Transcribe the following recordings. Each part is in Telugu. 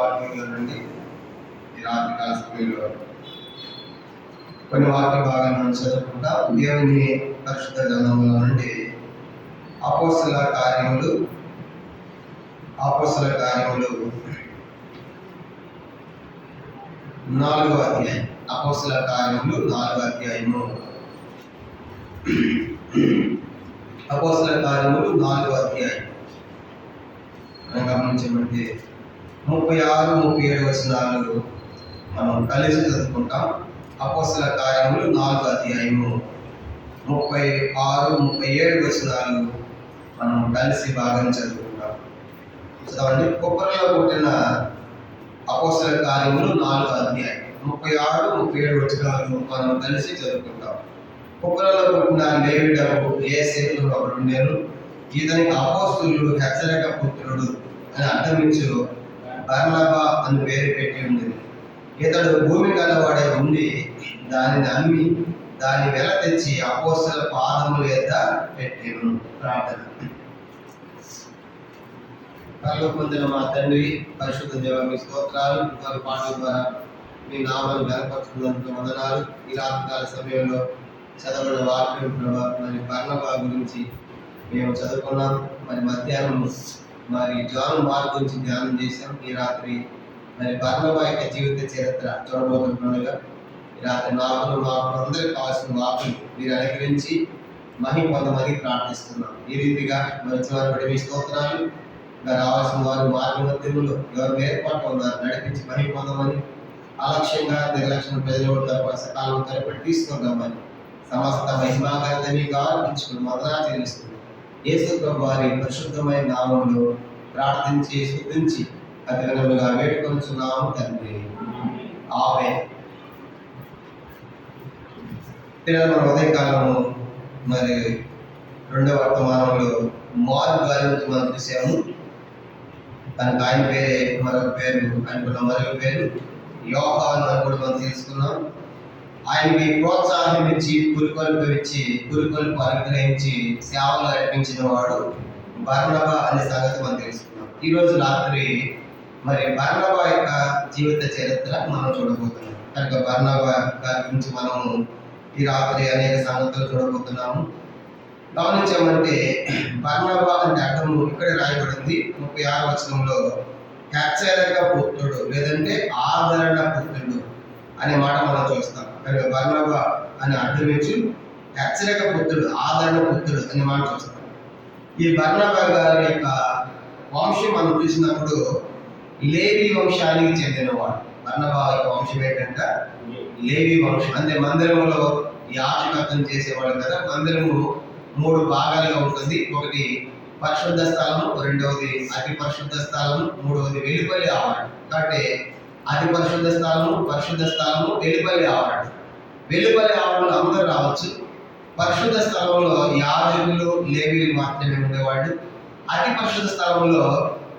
వాక్యంలో నుండి ఈ రాత్రి కాల సమయంలో కొన్ని వాక్య భాగాలను చదువుకుంటా. దేవుని పరిశుద్ధ గ్రంథంలో నుండి అపోస్తలుల కార్యములు 4వ అధ్యాయం. అపోస్తలుల కార్యములు 4వ అధ్యాయము. అపోస్తలుల కార్యములు 4వ అధ్యాయం మనం గమనించబడితే 36, 37 వచనాలు మనం కలిసి చదువుకుంటాం. అపోస్తలుల కార్యములు 4వ అధ్యాయము 36, 37 వచనాలు మనం కలిసి భాగం చదువుకుంటాం. చదవండి. కుప్పరలో పుట్టిన అపోస్తలుల కార్యములు 4వ అధ్యాయం 36, 37 వచనాలు మనం కలిసి చదువుకుంటాం. కుప్పరలో పుట్టిన లేవీయుడు యోసేపు ఒకడు ఉండెను. ఇతనికి అపోస్తలుడు హెచ్చరిక పుత్రుడు అని అర్థమించు బర్నబా అని పేరు పెట్టి ఉండేది. ఇతడు భూమి గలవాడే ఉండి దానిని అమ్మి దాని వెల తెచ్చి అపోస్తలుల పాదముల యొద్ద పెట్టెను. ప్రార్థన. పొందిన మా తండ్రి, పరిశుద్ధ దేవ, మీ స్తోత్రాలు. పాటల ద్వారా మీ నామాన్ని బలపరుచుకున్నందుకు వందనాలు. ఈ రాత్రికాల సమయంలో చదవడం వాక్యం ప్రభావ మరి బర్నబా గురించి మేము చదువుకున్నాం. మరి మధ్యాహ్నం మరి జాన్ మార్క్ గురించి ధ్యానం చేశాం. ఈ రాత్రి మరి బర్నబా యొక్క జీవిత చరిత్ర చూడబోతుండగా ఈ రాత్రి మాకు అందరికి కావాల్సిన వాకులు మీరు అనుగ్రహించి మహిమ పొందమని ప్రార్థిస్తున్నాం. ఈ రీతిగా మరి మీ స్తోత్రాలు. రావాల్సిన వారు మార్గ మధ్యములు ఎవరు ఏర్పాటు ఉన్నారు నడిపించి మహిమ పొందమని, అలక్ష్యంగా నిర్లక్ష్యం ప్రజలు సకాలం తరపడి తీసుకుందామని సమస్త మహిమాగత మీకు ఆరోపించుకుని మొదలా చెల్లిస్తుంది. యేసు ప్రభు వారి పరిశుద్ధమైన నామంలో ప్రార్థించి స్తుతించి అతి ఘనముగా వేడుకొనుచున్నాము తండ్రి. ఆమేన్. పిల్లల ఉదయకాలము మరి 2వ వర్తమానంలో మార్క్ గారి గురించి మనం చూసాము. తనకు ఆయన పేరే మరొక పేరు, ఆయనకున్న మరొక పేరు యోహాను అని కూడా మనం తెలుసుకున్నాం. ఆయనకి ప్రోత్సాహం ఇచ్చి పురికొల్పు అనుగ్రహించి సేవలు నడిపించిన వాడు బర్నబా అనే సంగతి మనం తెలుసుకున్నాం. ఈరోజు రాత్రి మరి బర్నబా యొక్క జీవిత చరిత్ర మనం చూడబోతున్నాం. కనుక బర్నబా గారి గురించి మనము ఈ రాత్రి అనేక సంగతులు చూడబోతున్నాము. గమనించామంటే బర్నబా అంటే అర్థము ఇక్కడే రాయబడింది 36వ వచనంలో హెచ్చరిక పుత్రుడు లేదంటే ఆదరణ పుత్రుడు అనే మాట మనం చూస్తాం. కనుక బర్నబా అని అర్థమించి హెచ్చరిక పుత్రుడు, ఆదరణ పుత్రుడు అనే మాట చూస్తాం. ఈ బర్నబా గారి యొక్క వంశం మనం చూసినప్పుడు లేవి వంశానికి చెందినవాడు. బర్నబా యొక్క వంశం ఏంటంటే లేవి వంశం. అంటే మందిరంలో యాజకత్వం చేసేవాడు కదా. మందిరము 3 భాగాలుగా ఉంటుంది. ఒకటి పరిశుద్ధ స్థలము, రెండవది అతి పరిశుద్ధ స్థలము, మూడవది వెలుపలి ఆవరణ. కాబట్టి అతి పరిశుద్ధ స్థలము, వెలుపలి ఆవరణ. వెలుపలి ఆవరణలో అందరూ రావచ్చు. పరిశుద్ధ స్థలంలో యాజకులు, లేవీయులు మాత్రమే ఉండేవాడు. అతి పరిశుద్ధ స్థలంలో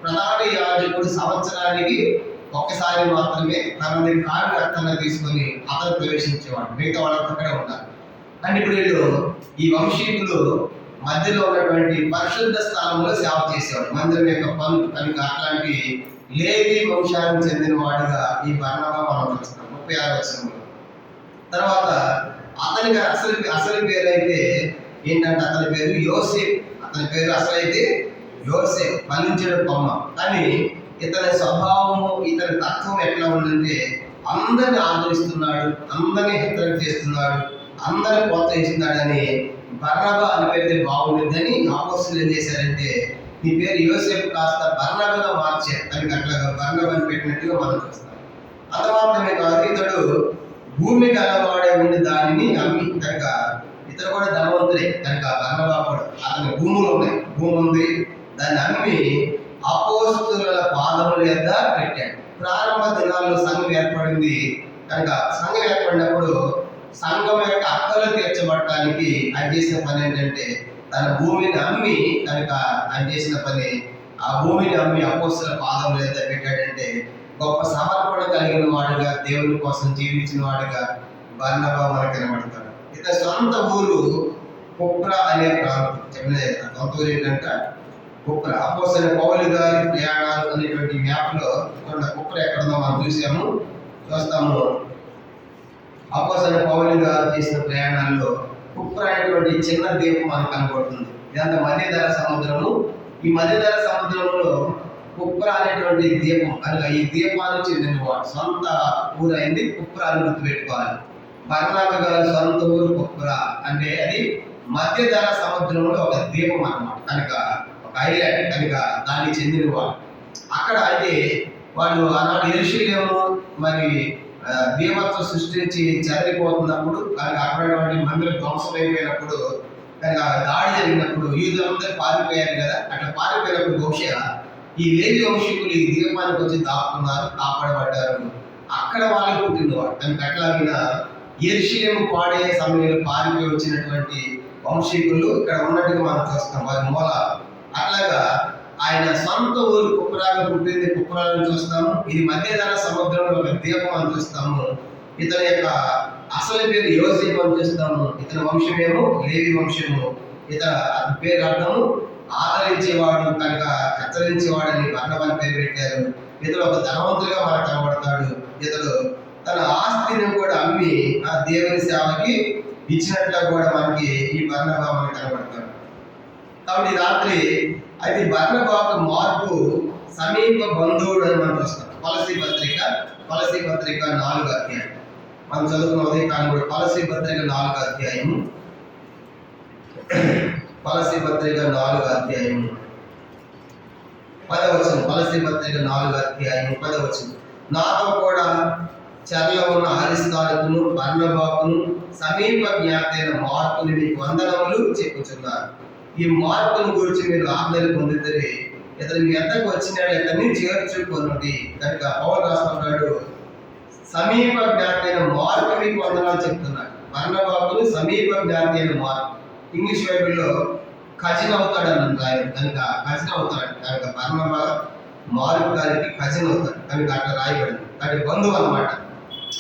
ప్రధాన యాజకుడు సంవత్సరానికి ఒక్కసారి మాత్రమే తనని కాడి రక్తంగా తీసుకొని అతను ప్రవేశించేవాడు. మిగతా వాళ్ళంతా అక్కడే ఉంటారు. అంటే ఇప్పుడు వీళ్ళు ఈ వంశీకులు మధ్యలో ఉన్నటువంటి పరిశుద్ధ స్థలంలో సేవ చేసేవాడు. మందిరం యొక్క పనులు కనుక అట్లాంటి లేవి వంశానికి చెందిన వాడుగా ఈ బర్నబా మనం చూస్తాం 36వ వచనంలో. తర్వాత అతనికి అసలు పేరు అయితే ఏంటంటే అతని పేరు యోసేపు. అతని పేరు అసలైతే యోసేపు, ఫలించిన కొమ్మ. కానీ ఇతని స్వభావము, ఇతని తత్వం ఎట్లా ఉందంటే అందరిని ఆదరిస్తున్నాడు, అందరినీ హెచ్చరిక చేస్తున్నాడు, అందరిని ప్రోత్సహిస్తున్నాడని బర్నబా అని పెడితే బాగుంటుందని అపోస్తలులు ఏం చేశారంటే నీ పేరు యోసేపు కాస్త బర్నబాగా మార్చారు. దానికి అట్లాగా బర్నబా అని పెట్టినట్టుగా మనం చూస్తాం. అంత మాత్రమే కాదు, ఇతడు భూమి గలవాడే ఉండి దానిని అమ్మి కనుక ఇతడు కూడా ధనవంతుడే కనుక బర్నబా కూడా అతని భూములు ఉన్నాయి, భూమి ఉంది, దాన్ని అమ్మి అపోస్తలుల పాదముల యొద్ద పెట్టాడు. ప్రారంభ దినాల్లో సంఘం ఏర్పడింది కనుక సంఘం ఏర్పడినప్పుడు సంఘం యొక్క అక్కలు తీర్చబడటానికి ఆయన చేసిన పని ఏంటంటే తన భూమిని అమ్మి కనుక ఆయన చేసిన పని ఆ భూమిని అమ్మి అపోస్తలుల పాదముల యొద్ద పెట్టాడంటే గొప్ప సమర్పణ కలిగిన వాడుగా, దేవుని కోసం జీవించిన వాడుగా బర్నబా మనకు కనబడతాడు. ఇతని సొంత ఊరు కుప్ర అనే ప్రాంతం. చెప్పిన సొంత ఊరు ఏంటంటే కుప్ర. అపోస్తలుల పౌలు గారి ప్రయాణాలు అనేటువంటి మ్యాప్లో కుప్ర ఎక్కడుందో మనం చూస్తాము. అపోస్తలుల పౌలు గారు చేసిన ప్రయాణాల్లో కుప్ర అనేటువంటి చిన్న ద్వీపం మనకు కనబడుతుంది. ఇదంతా మధ్యధరా సముద్రము. ఈ మధ్యధరా సముద్రంలో కుప్ర అనేటువంటి ద్వీపం కనుక ఈ ద్వీపానికి చెందినవాడు. సొంత ఊరు అయింది కుప్ర అని గుర్తుపెట్టుకోవాలి. బర్నబా గారి సొంత ఊరు కుప్ర అంటే అది మధ్యధరా సముద్రంలో ఒక ద్వీపం అన్నమాట. కనుక ఒక ఐలాండ్ కనుక దానికి చెందినవాడు. అక్కడ అయితే వాళ్ళు ఆనాడు యెరూషలేము మరి దేవత్వం సృష్టించి చెదరిపోతున్నప్పుడు కనుక అక్కడటువంటి మందిరం ధ్వంసం అయిపోయినప్పుడు కనుక దాడి జరిగినప్పుడు యూదులందరూ పారిపోయారు కదా. అట్లా పారిపోయినప్పుడు బహుశా ఈ లేవి వంశీకులు ఈ దీపానికి వచ్చి దాక్కున్నారు, కాపాడబడ్డారు. అక్కడ వాళ్ళు పుట్టినవాడు కనుక అట్లాగిన యెరూషలేము పాడే సమయంలో పారిపోయి వచ్చినటువంటి వంశీకులు ఇక్కడ ఉన్నట్టుగా మనం చూస్తాం. వారి మూల అట్లాగా ఆయన సొంత ఊరు కుప్రాగా పుట్టింది కుప్రాలను చూస్తాము. ఇది మధ్యధరా సముద్రంలో ఒక ద్వీపం అని చూస్తాము. ఇతని యొక్క అసలు పేరు యోసేపు అని చూస్తాము. ఇతని వంశమేమో లేవి వంశము. అతని పేరు అర్థము ఆదరించేవాడు కనుక హెచ్చరించేవాడని బర్నబాని పేరు పెట్టారు. ఇతడు ఒక ధనవంతుడిగా మనకు కనబడతాడు. ఇతడు తన ఆస్తిని కూడా అమ్మి ఆ దేవుని సేవకి ఇచ్చినట్లుగా కూడా మనకి ఈ బర్నబా మనకు కనబడతాడు. కాబట్టి రాత్రి అది బర్నబాకు మార్పు సమీప బంధువుడు అని మనం చూస్తాం. కొలసీ పత్రిక 4వ అధ్యాయం మనం చదువుకున్న ఉదయకాలం కూడా కొలసీ పత్రిక 4వ అధ్యాయము కొలసీ పత్రిక 4వ అధ్యాయము 10వ వచనం. కొలసీ పత్రిక 4వ అధ్యాయము 10వ వచనం. నాతో కూడా చెరలో ఉన్న అరిస్తారుకును బర్నబాకును సమీప జ్ఞాతైన మార్కుని మీకు వందనములు చెప్పుచున్నారు. ఈ మార్పును గురించి మీరు ఆజ్ఞలు పొందితే ఇతను మీ ఎంతకు వచ్చినాడు ఇతన్ని చేర్చుకొనుడి. కనుక పౌలు రాస్తున్నాడు సమీప జ్ఞాతైన మార్కు మీకు వందనాలు చెప్తున్నాడు. బర్నబాకును సమీప జ్ఞాతైన మార్కు. ఇంగ్లీష్ బైబిల్లో కజిన్ అవుతాడు అని రాయడు కనుక కజిన్ అవుతాడు కనుక బర్నబా మార్కు గారికి కజిన్ అవుతాడు కనుక అట్లా రాయబడింది. కాబట్టి బంధువు అన్నమాట.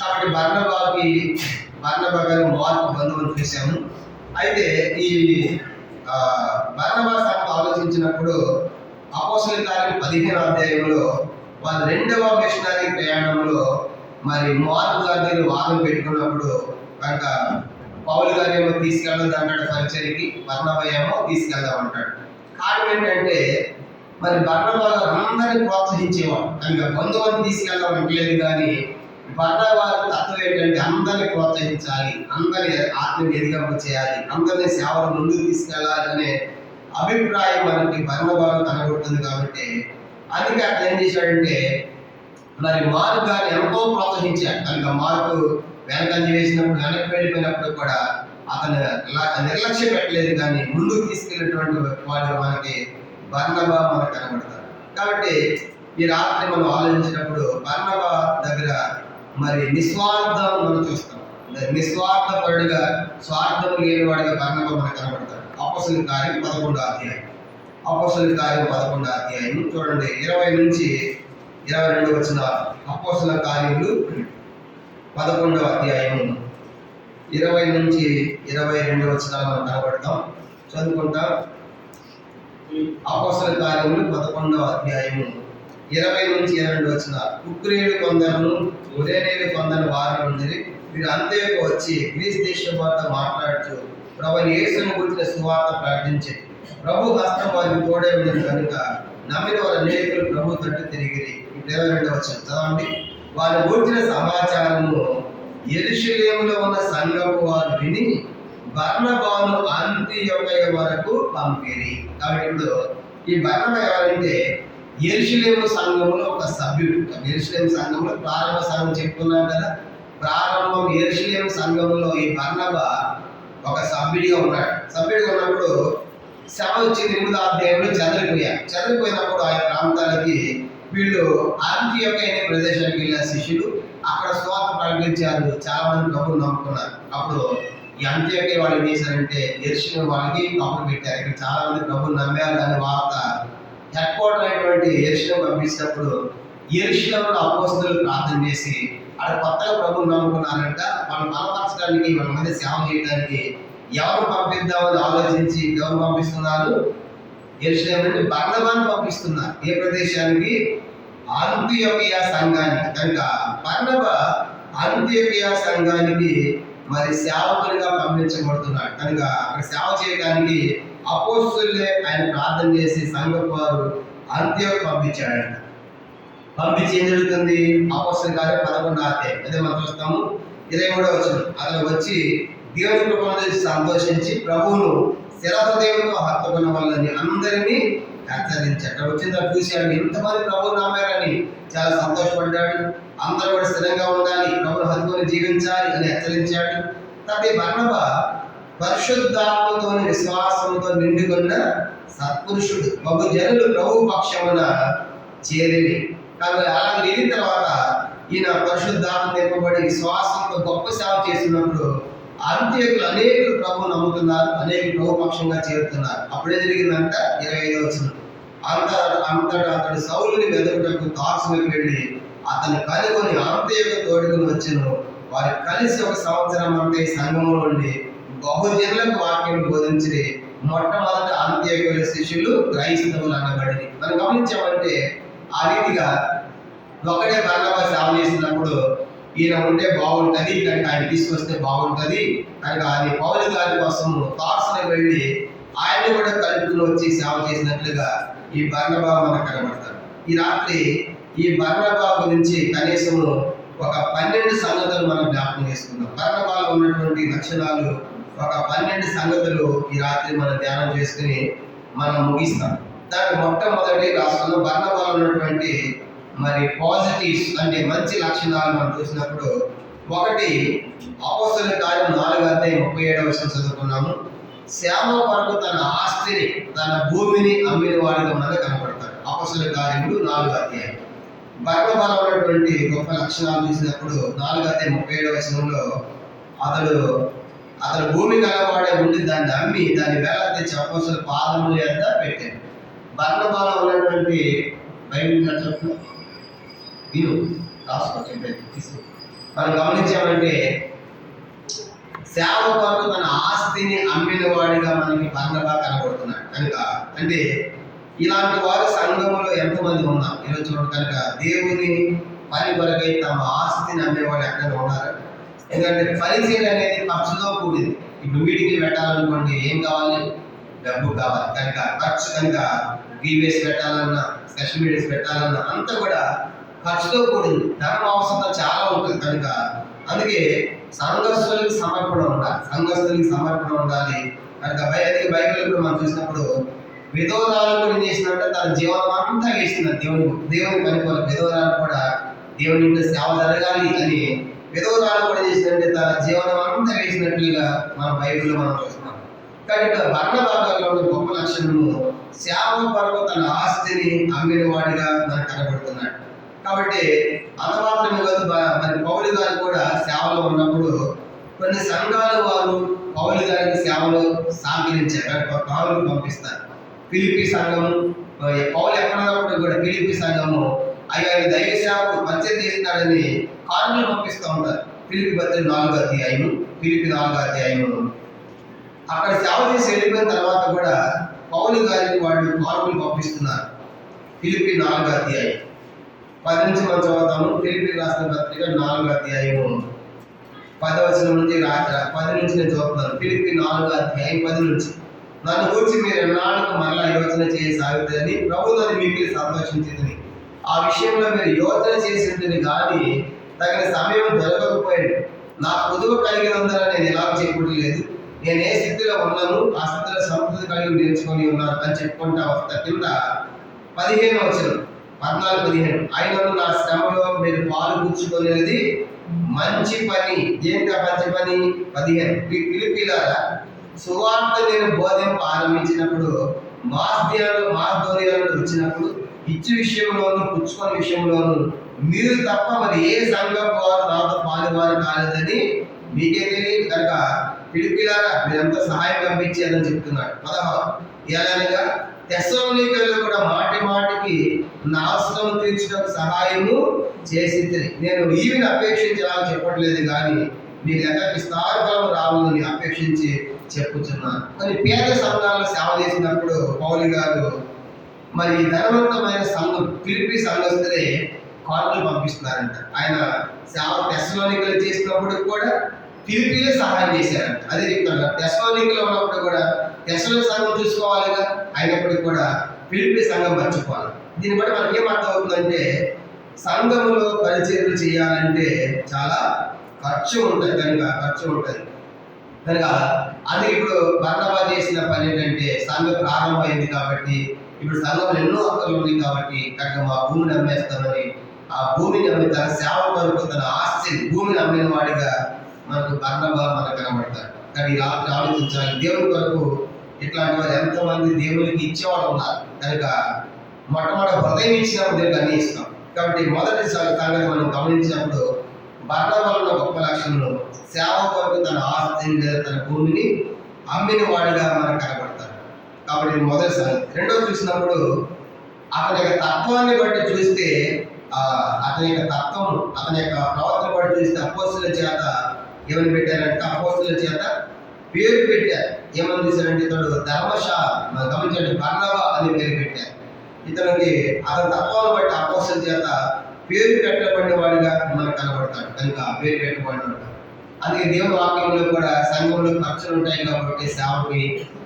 కాబట్టి బర్నబా గారి మార్కు బంధువుని చూసాము. అయితే ఈ బర్నబా సంగతి ఆలోచించినప్పుడు అపోస్తలుల కార్యం 15వ అధ్యాయంలో వాళ్ళ 2వ మిషనరీ ప్రయాణంలో మరి మార్కు గారి దగ్గర వాదన పెట్టుకున్నప్పుడు కనుక పౌలు గారు ఏమో తీసుకెళ్ళదు అంటాడు పరిచర్యకి, బర్నబా ఏమో తీసుకెళ్దాం అంటాడు. కారణం ఏంటంటే మరి బర్నబా గారు అందరినీ ప్రోత్సహించేవాడు కనుక బంధువుని తీసుకెళ్ళడం అంటలేదు. కానీ బర్నబా తత్వం ఏంటంటే అందరినీ ప్రోత్సహించాలి, అందరి ఆత్మని ఎదిగింప చేయాలి, అందరినీ సేవలు ముందుకు తీసుకెళ్ళాలి అనే అభిప్రాయం మనకి బర్నబాకు కనబడుతుంది. కాబట్టి అందుకే అట్లా ఏం చేశాడంటే మరి మార్కు గారిని ఎంతో ప్రోత్సహించాడు. కనుక మార్కు వెనకంజ వేసినప్పుడు వెనక్కి వెళ్ళిపోయినప్పుడు కూడా అతను నిర్లక్ష్యం పెట్టలేదు. కానీ ముందుకు తీసుకెళ్ళినటువంటి వాడు మనకి బర్నబా మనకు కనబడతారు. కాబట్టి ఈ రాత్రి మనం ఆలోచించినప్పుడు బర్నబా దగ్గర మరి నిస్వార్థం మనం చూస్తాం. నిస్వార్థపరుడుగా స్వార్థం లేనివాడిగా బర్నబా మనకు కనబడతాడు. అపోస్తలుల కార్యం 11వ అధ్యాయం చూడండి 20 నుంచి 22 వచనాలు. అపోస్తలుల కార్యములు 11వ అధ్యాయము 20 నుంచి 22 వచనాలు మనం కనబడతాం, చదువుకుంటాం. అపోస్తలుల కార్యములు 11వ అధ్యాయము 20 నుంచి 22 వచనాలు. కుక్రేయులు కొందరును ఉరేనేయులు కొందరు వారు ఉండేది. వీరు అంతేకు వచ్చి గ్రీస్ దేశం వారితో మాట్లాడుతూ ప్రభువైన యేసును గురించిన సువార్త ప్రకటించి ప్రభు హస్తం వారికి తోడే ఉన్నది కనుక నమ్మిన వారి అనేకులు ప్రభు తట్టు తిరిగిరి. 22వ వచనం చదవండి. వారు గురించిన సమాచారము యెరూషలేములో ఉన్న సంఘపు వారు విని బర్నబాను అంతియొకయ వరకు పంపిరి. కాబట్టి ఇప్పుడు ఈ బర్నబా ఎవరంటే యెరూషలేము సంఘములో ఒక సభ్యుడు. యెరూషలేము సంఘంలో ప్రారంభ సంఘం చెప్పుకున్నాం కదా, ప్రారంభం యెరూషలేము సంఘంలో ఈ బర్నబా ఒక సభ్యుడిగా ఉన్నాడు. సభ్యుడిగా ఉన్నప్పుడు శ్రమ వచ్చి 8వ అధ్యాయంలో చెదరిపోయినప్పుడు ఆయా ప్రాంతాలకి వీళ్ళు అంతియొక అనే ప్రదేశానికి వెళ్ళిన శిష్యులు అక్కడ స్వార్థ ప్రకటించారు. చాలా మంది ప్రభువు నమ్ముకున్నారు. అప్పుడు ఈ అంత్యొక వాళ్ళు ఏం చేశారంటే యెరూషలేము వాళ్ళకి కబురు పెట్టారు. ఇక్కడ చాలా మంది ప్రభువు నమ్మారు అనే వార్త హెడ్ క్వార్టర్ అయినటువంటి యెరూషలేము పంపించినప్పుడు యెరూషలేములో అపోస్తలులు ప్రార్థన చేసి అక్కడ కొత్తగా ప్రభువు నమ్ముకున్నారంట. వాళ్ళు బలపరచడానికి, వాళ్ళ మధ్య సేవ చేయడానికి ఎవరు పంపిద్దామని ఆలోచించి ఎవరు పంపిస్తున్నారు? యెరూషలేము నుండి బర్నబాను పంపిస్తున్నారు. ఏ ప్రదేశానికి? అంతియొకయ సంఘానికి. కనుక బర్నబా అంతియొకయ సంఘానికి మరి సేవకునిగా పంపించబడుతున్నాడు. కనుక అక్కడ సేవ చేయడానికి అపోస్తలులే ఆయన ప్రార్థన చేసి సంఘపు వారు అంత్యొక పంపించాడంట. పంపించి ఏం జరుగుతుంది? అపోస్తలుల కార్యం 11వ అధ్యాయం అదే మనం చూస్తాము 23వ వచనం. అతను వచ్చి దేవుని కృపను చూసి సంతోషించి ప్రభువును శిరహృదయంతో హత్తుకున్న వాళ్ళని అందరినీ హెచ్చరించాడు. అక్కడ వచ్చిన తర్వాత చూశాడు ఎంతమంది ప్రభువును నమ్మారని చాలా సంతోషపడ్డాడు. అందరూ కూడా స్థిరంగా ఉండాలి, ప్రభువును హత్తుకొని జీవించాలి అని హెచ్చరించాడు. కాబట్టి బర్నబా పరిశుద్ధాత్మతో విశ్వాసంతో నిండుకున్న సత్పురుషుడు. బహు జనులు ప్రభు పక్షమున చేరిని. కాబట్టి అలా వెళ్ళిన తర్వాత ఈయన పరిశుద్ధాత్మ నింపబడి విశ్వాసంతో గొప్ప సేవ చేస్తున్నప్పుడు అంత్యకులు అనేకులు ప్రభు నమ్ముతున్నారు, అనేకులు ప్రభు పక్షంగా చేరుతున్నారు. అప్పుడే జరిగిందంట 25వ వచనం. అంతటా అతడు సౌలుని వెదకుటకు తార్సులకు వెళ్ళి అతను కనుగొని అంత్యకు తోడుకుని వచ్చెను. వారు కలిసి 1 సంవత్సరం అంటే సంఘంలో ఉండి బహుజనులకు వాక్యం బోధించి మొట్టమొదట అంత్యకుల శిష్యులు క్రైస్తవులు అనబడి. మనం గమనించామంటే ఆ రీతిగా ఒకటే బర్నబా సేవ చేసినప్పుడు ఈయన ఉంటే బాగుంటుంది, కనుక ఆయన తీసుకొస్తే బాగుంటుంది కనుక అది పౌలు గారి కోసం తార్సులకు వెళ్ళి ఆయన్ని కూడా కలుపుకుని వచ్చి సేవ చేసినట్లుగా ఈ బర్నబా మనకు కనబడతాడు. ఈ రాత్రి ఈ బర్నబా గురించి కనీసము ఒక 12 సంగతులు మనం జ్ఞాపకం చేసుకుందాం. బర్నబాలో ఉన్నటువంటి లక్షణాలు ఒక 12 సంగతులు ఈ రాత్రి మనం ధ్యానం చేసుకుని మనం ముగిస్తాం. దాని మొట్టమొదటి రాష్ట్రంలో బర్నబాలో ఉన్నటువంటి మరి పాజిటివ్స్ అంటే మంచి లక్షణాలు మనం చూసినప్పుడు ఒకటి అపోస్తలుల కార్యం 4వ అధ్యాయం 37వ వచనం చదువుకున్నాము. సేవ కొరకు తన ఆస్తిని, తన భూమిని అమ్మిన వాడిగా మనకు కనపడతాడు. అపోస్తలుల కార్యములు 4వ అధ్యాయం. బర్నబాలో ఉన్నటువంటి గొప్ప లక్షణాలు చూసినప్పుడు 4వ అధ్యాయం 37వ వచనంలో అతను భూమి కలవాడే ఉండి దాన్ని అమ్మి దాన్ని వేల తెచ్చి అపోస్తలుల పాదముల యొద్ద పెట్టాడు. బర్నబాలో ఉన్నటువంటి బైబిల్ మనం గమనించామంటే సేవ కొరకు తన ఆస్తిని అమ్మిన వాడిగా మనకి బర్నబా కనబడుతున్నాడు. కనుక అంటే ఇలాంటి వారు సంఘంలో ఎంతమంది ఉన్నారు ఈరోజు చూడండి. కనుక దేవుని పని కొరకై తమ ఆస్తిని అమ్మేవాడు ఎక్కడ ఉన్నారు? ఎందుకంటే పని చేయడం అనేది ఖర్చుతో కూడింది. ఇప్పుడు మీటింగ్లు పెట్టాలనుకోండి ఏం కావాలి? డబ్బు కావాలి. కనుక ఖర్చు. కనుక టీవీఎస్ పెట్టాలన్నా, స్పెషల్ మీటింగ్స్ పెట్టాలన్నా అంతా కూడా ఖర్చుతో కూడింది. ధనం అవసరం చాలా ఉంటుంది. కనుక అందుకే సంఘస్థులకి సమర్పణ ఉండాలి. కనుక బైబిల్ కూడా మనం చూసినప్పుడు విధవరాలు కూడా ఏం చేసినట్టు తన జీవనం అంతా వేస్తున్నారు దేవుని పని కొరకు. విధవరాలు కూడా దేవుని ఇంట్లో సేవ జరగాలి అని విధవరాలు కూడా చేసినట్టే తన జీవనం అంతా వేసినట్లుగా మన బైబిల్లో మనం చూస్తున్నాం. కానీ బర్నబాలో ఉన్న గొప్ప లక్షణము సేవ కొరకు తన ఆస్తిని అమ్మిన వాడిగా మనకు కనబడుతున్నాడు. కాబట్టి అంత మాత్రమే కాదు, మరి పౌలు గారు కూడా సేవలో ఉన్నప్పుడు కొన్ని సంఘాలు వారు పౌలు గారికి సేవలో సహకరించారు. పౌలు పంపిస్తారు. ఫిలిప్పీ సంఘము, పౌలు ఎక్కడప్పుడు కూడా ఫిలిప్పీ సంఘము అయ్యా దైవ సేవకు పరిచయం చేస్తున్నాడని కారులు పంపిస్తూ ఉంటారు. ఫిలిప్పీ పత్రిక 4వ అధ్యాయము, ఫిలిప్పీ 4వ అధ్యాయము. అక్కడ సేవ చేసి వెళ్ళిపోయిన తర్వాత కూడా పౌలు గారికి వాళ్ళు కారులు పంపిస్తున్నారు. ఫిలిప్పీ 4వ అధ్యాయం 10 నుంచి మనం చదువుతాము. ఫిలిప్పీ రాసిన పత్రిక 4వ అధ్యాయము 10వ వచనం నుంచి 10 నుంచి నేను చదువుతున్నాను. ఫిలిప్పీ 4వ అధ్యాయం 10 నుంచి. నన్ను గురించి మీరు ఎన్నాళ్ళకు మరలా యోచన చేయసాగుతుందని ప్రభువుని మీకు సంతోషించింది. ఆ విషయంలో మీరు యోచన చేసి ఉంటుంది కానీ తగిన సమయం దొరకకపోయాడు. నా పొదువు కలిగినందున నేను ఎలా చెప్పడం లేదు. నేను ఏ స్థితిలో ఉన్నాను, ఆ స్థితిలో సంతృప్తి కలిగి నేర్చుకొని ఉన్నాను అని చెప్పుకుంటా వస్తా. కింద 15 వచనం, 14-15, ఆయనను నా శ్రమలో మీరు పాలు పుచ్చుకునేది మంచి పని. ఏంటి ఆ మంచి పని? 15, ఫిలిప్పీయులారా, సువార్త నేను బోధింప ఆరంభించినప్పుడు మాస్దోనియాలో వచ్చినప్పుడు ఇచ్చు విషయంలోను పుచ్చుకొని విషయంలోను మీరు తప్ప మరి ఏ సంఘపు వారు నాతో పాలువారు కాలేదని మీకే తెలియదు కనుక ఫిలిప్పీయులారా మీరంతా సహాయం పంపించారని చెప్తున్నాడు. 16, ఎలాగనగా తెస్సలోనికలో కూడా మాటి మాటికి నా అవసరం తీర్చడానికి సహాయము చేసి నేను ఈవిని అపేక్షించాలని చెప్పట్లేదు, కానీ మీ లెక్క విస్తారకాలం రావాలని అపేక్షించి చెప్పుచున్నాను. కొన్ని పేద సంఘాలను సేవ చేసినప్పుడు పౌలు గారు మరి ధనవంతమైన సంఘం ఫిలిప్పీ సంఘస్థులే కానుకలు పంపిస్తున్నారంట. ఆయన సేవ తెస్సలోనికలో చేసినప్పుడు కూడా ఫిలిప్పీలే సహాయం చేశారంట. అదే చెప్తాను, తెస్సలోనికలో ఉన్నప్పుడు కూడా తెస్సలోని సంఘం చూసుకోవాలిగా, అయినప్పటికీ కూడా ఫిలిప్పీ సంఘం మర్చిపోవాలి. దీన్ని బట్టి మనకి ఏం అర్థం అవుతుందంటే సంఘములో పరిచర్యలు చేయాలంటే చాలా ఖర్చు ఉంటుంది కనుక అది ఇప్పుడు బర్నబా చేసిన పని ఏంటంటే సంఘం ప్రారంభమైంది కాబట్టి ఇప్పుడు సంఘంలో ఎన్నో అక్కలు ఉన్నాయి కాబట్టి కనుక మా భూమిని అమ్మేస్తామని ఆ భూమిని అమ్మి తన సేవ కొరకు తన ఆస్తిని భూమిని అమ్మిన వాడిగా మనకు బర్నబా మనకు కనబడతాడు. కానీ ఈ రాత్రి ఆలోచించాలి, దేవుని కొరకు ఇట్లాంటి వారు ఎంతమంది దేవునికి ఇచ్చేవాళ్ళు ఉన్నారు. కనుక మొట్టమొదటి హృదయం ఇచ్చినప్పుడు దేవునికి అన్ని ఇస్తాం. కాబట్టి మొదటి సంగతి మనం గమనించినప్పుడు బర్నబాలో గొప్ప లక్షణంలో సేవ కొరకు తన ఆస్తిని లేదా తన భూమిని అమ్మిన వాడిగా మనకు కనబడతాడు. కాబట్టి మొదటి సంగతి. రెండోది చూసినప్పుడు అతని యొక్క తత్వాన్ని బట్టి చూస్తే అతని యొక్క తత్వం అతని యొక్క ప్రవర్తన బట్టి చూస్తే అపోస్తుల చేత ఏమని పెట్టారంటే అపోస్తుల చేత పేరు పెట్టారు. ఏమని చూశారంటే ఇతడు మనం గమనించండి, బర్నబా అని పేరు పెట్టారు. ఇతనికి అతని తత్వాన్ని బట్టి అపోస్తుల చేత పేరు పెట్టబడిన వాడిగా మనకు కనబడతాడు. కనుక పేరు పెట్టబడిన వాడు. అందుకే దేవుని వాక్యంలో కూడా సంఘంలో ఖర్చులు ఉంటాయి కాబట్టి సేవకి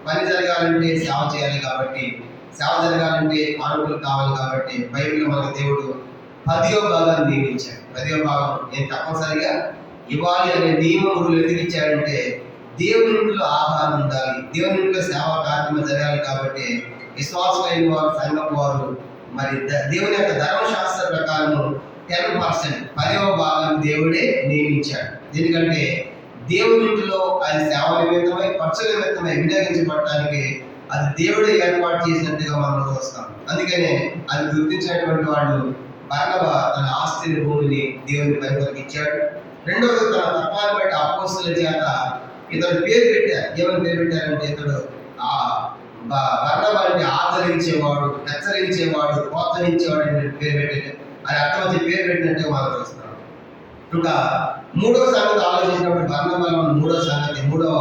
పని జరగాలంటే సేవ చేయాలి, కాబట్టి సేవ జరగాలంటే కానుకలు కావాలి. కాబట్టి బైబిల్లో మనకు దేవుడు 10వ భాగాన్ని నియమించాడు. 10వ భాగం నేను తప్పనిసరిగా ఇవ్వాలి అనే నియమములు ఎందుకు ఇచ్చాడంటే దేవుని ఇంట్లో ఆహారం ఉండాలి, దేవుని ఇంట్లో సేవా కార్యక్రమం జరగాలి. కాబట్టి విశ్వాసమైన వారు సంఘపు వారు మరి దేవుని యొక్క ధర్మశాస్త్ర ప్రకారము 10%, 10వ భాగాన్ని దేవుడే నియమించాడు. ఎందుకంటే దేవుని ఇంటిలో అది సేవ నిమిత్తమై ఖర్చుల నిమిత్తమై వినియోగించబడటానికి అది దేవుడే ఏర్పాటు చేసినట్టుగా మనం చూస్తాం. అందుకనే అది గుర్తించినటువంటి వాళ్ళు బర్నబా తన ఆస్తిని భూమిని దేవుని పని కొరకు ఇచ్చాడు. రెండవది తన తత్వాన్ని బట్టి అపోస్తుల చేత ఇతడు పేరు పెట్టారు. ఏమని పేరు పెట్టారంటే ఇతడు బర్నబా అంటే ఆదరించేవాడు, హెచ్చరించేవాడు, ప్రోత్సహించేవాడు అని పేరు పెట్టాడు. అది అక్కడ వచ్చి పేరు పెట్టినట్టుగా మనం చూస్తున్నాం. ఇంకా మూడవ సంగతి ఆలోచించినప్పుడు బర్నబాలో మూడవ సంగతి, మూడవ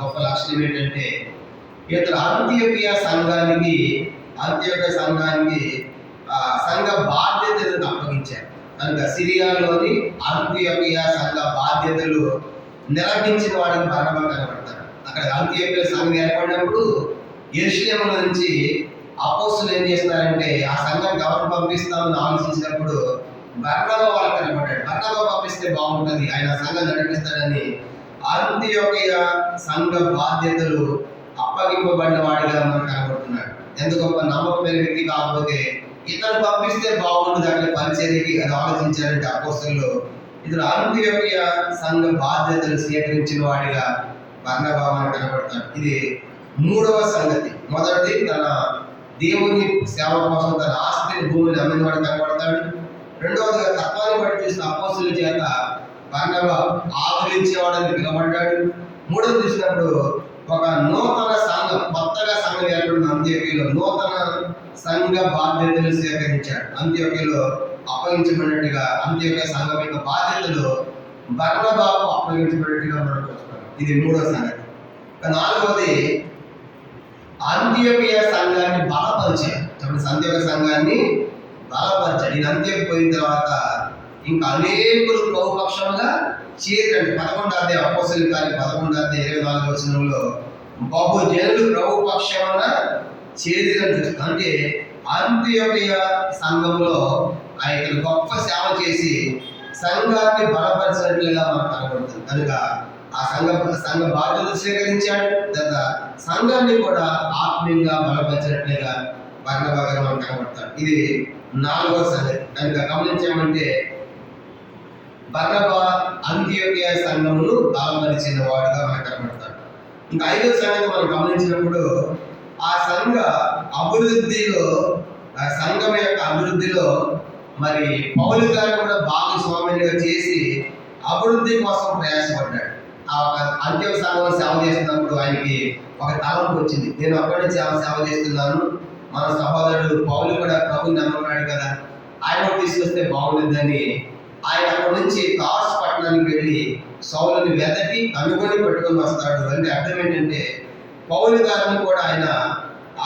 గొప్ప లక్షణం ఏంటంటే ఇతడు అంత్యోకియా సంఘానికి సంఘ బాధ్యతలను అప్పగించారు. కనుక సిరియాలోని అంత్యోకియా సంఘ బాధ్యతలు నిర్వహించిన వాడిని బర్నబా కనబడతాడు. అక్కడ అంత్యోకియా సంఘం ఏర్పడినప్పుడు యెరూషలేము నుంచి అపోస్తులు ఏం చేస్తున్నారంటే ఆ సంఘానికి ఎవరు పంపిస్తామని ఆలోచించినప్పుడు బర్నబా వాళ్ళకి కనబడ్డాడు. బర్నబా పంపిస్తే బాగుంటుంది, ఆయన సంఘం నడిపిస్తాడని అంత్యోకియా సంఘ బాధ్యతలు అప్పగింపబడిన వాడిగా మనకు కనబడుతున్నాడు. ఎంత గొప్ప నమ్మకమైన వ్యక్తి కాకపోతే ఇతను పంపిస్తే బాగుంటుంది అక్కడ పరిచర్యకి అని ఆలోచించారంటే అపోస్తులు. ఇతను అంత్యోకియా సంఘ బాధ్యతలు స్వీకరించిన వాడిగా బర్నబా మనకు కనబడతాడు. ఇది మూడవ సంగతి. మొదటిది తన దేవుని సేవ కోసం తన ఆస్తిని భూమిని అమ్మిన వాడు కనబడతాడు. రెండవదిగా తత్వాన్ని బట్టి చూసిన అపోస్తుల చేత బర్నబా ఆదరించేవాడని పిలవబడ్డాడు. మూడవది చూసినప్పుడు ఒక నూతన సంఘం, కొత్తగా సంఘం ఏర్పడిన అంత్యోకియాలో నూతన సంఘ బాధ్యతలు స్వీకరించాడు. అంత్యోకియాలో అప్పగించబడినట్టుగా అంత్యోకియా సంఘం యొక్క బాధ్యతలు బర్నబాకు అప్పగించబడినట్టుగా మనం చూస్తాం. ఇది మూడవ సంగతి. నాలుగవది అంత్యోకియా సంఘాన్ని బలపరిచాడు. అంత్యోకియా సంఘాన్ని బలపరిచాడు. ఈ అంత్యోకి పోయిన తర్వాత ఇంకా అనేకులు ప్రభుపక్షంగా చేరండి. 11వ అపోస్తలుల కార్యం 11:24 వచనంలో బహు జనులు ప్రభుపక్షమున చేరిరని చూస్తాం. అంటే అంత్యోకియా సంఘంలో ఆయన గొప్ప సేవ చేసి సంఘాన్ని బలపరిచినట్లుగా మనకు కనబడుతుంది. కనుక ఆ సంఘ బాధ్యతలు స్వీకరించాడు. తర్వాత సంఘాన్ని కూడా ఆత్మీయంగా బలపరిచినట్లుగా బర్నబా గారు మనకు కనబడతాడు. ఇది 4వ సంగతి కనుక గమనించామంటే బర్నబా అంత్యోక్య సంఘమును బలపరిచిన వాడుగా మనకు కనబడతాడు. ఇంకా 5వ సంగతి మనం గమనించినప్పుడు ఆ సంఘ అభివృద్ధిలో, ఆ సంఘం యొక్క అభివృద్ధిలో మరి పౌలు గారు కూడా భాగస్వామ్యంగా చేసి అభివృద్ధి కోసం ప్రయాసపడ్డాడు. ఆ అంత్యోక సంఘం సేవ చేస్తున్నప్పుడు ఆయనకి ఒక తలంపు వచ్చింది, నేను అక్కడి నుంచి సేవ చేస్తున్నాను, మన సహోదరుడు పౌలు కూడా ప్రభుని నమ్మున్నాడు కదా, ఆయన తీసుకొస్తే బాగుంటుందని ఆయన అక్కడి నుంచి తార్సు పట్టణానికి వెళ్ళి సౌలుని వెతకి కనుగొని పట్టుకొని వస్తాడు. అంటే అర్థం ఏంటంటే పౌలు గారిని కూడా ఆయన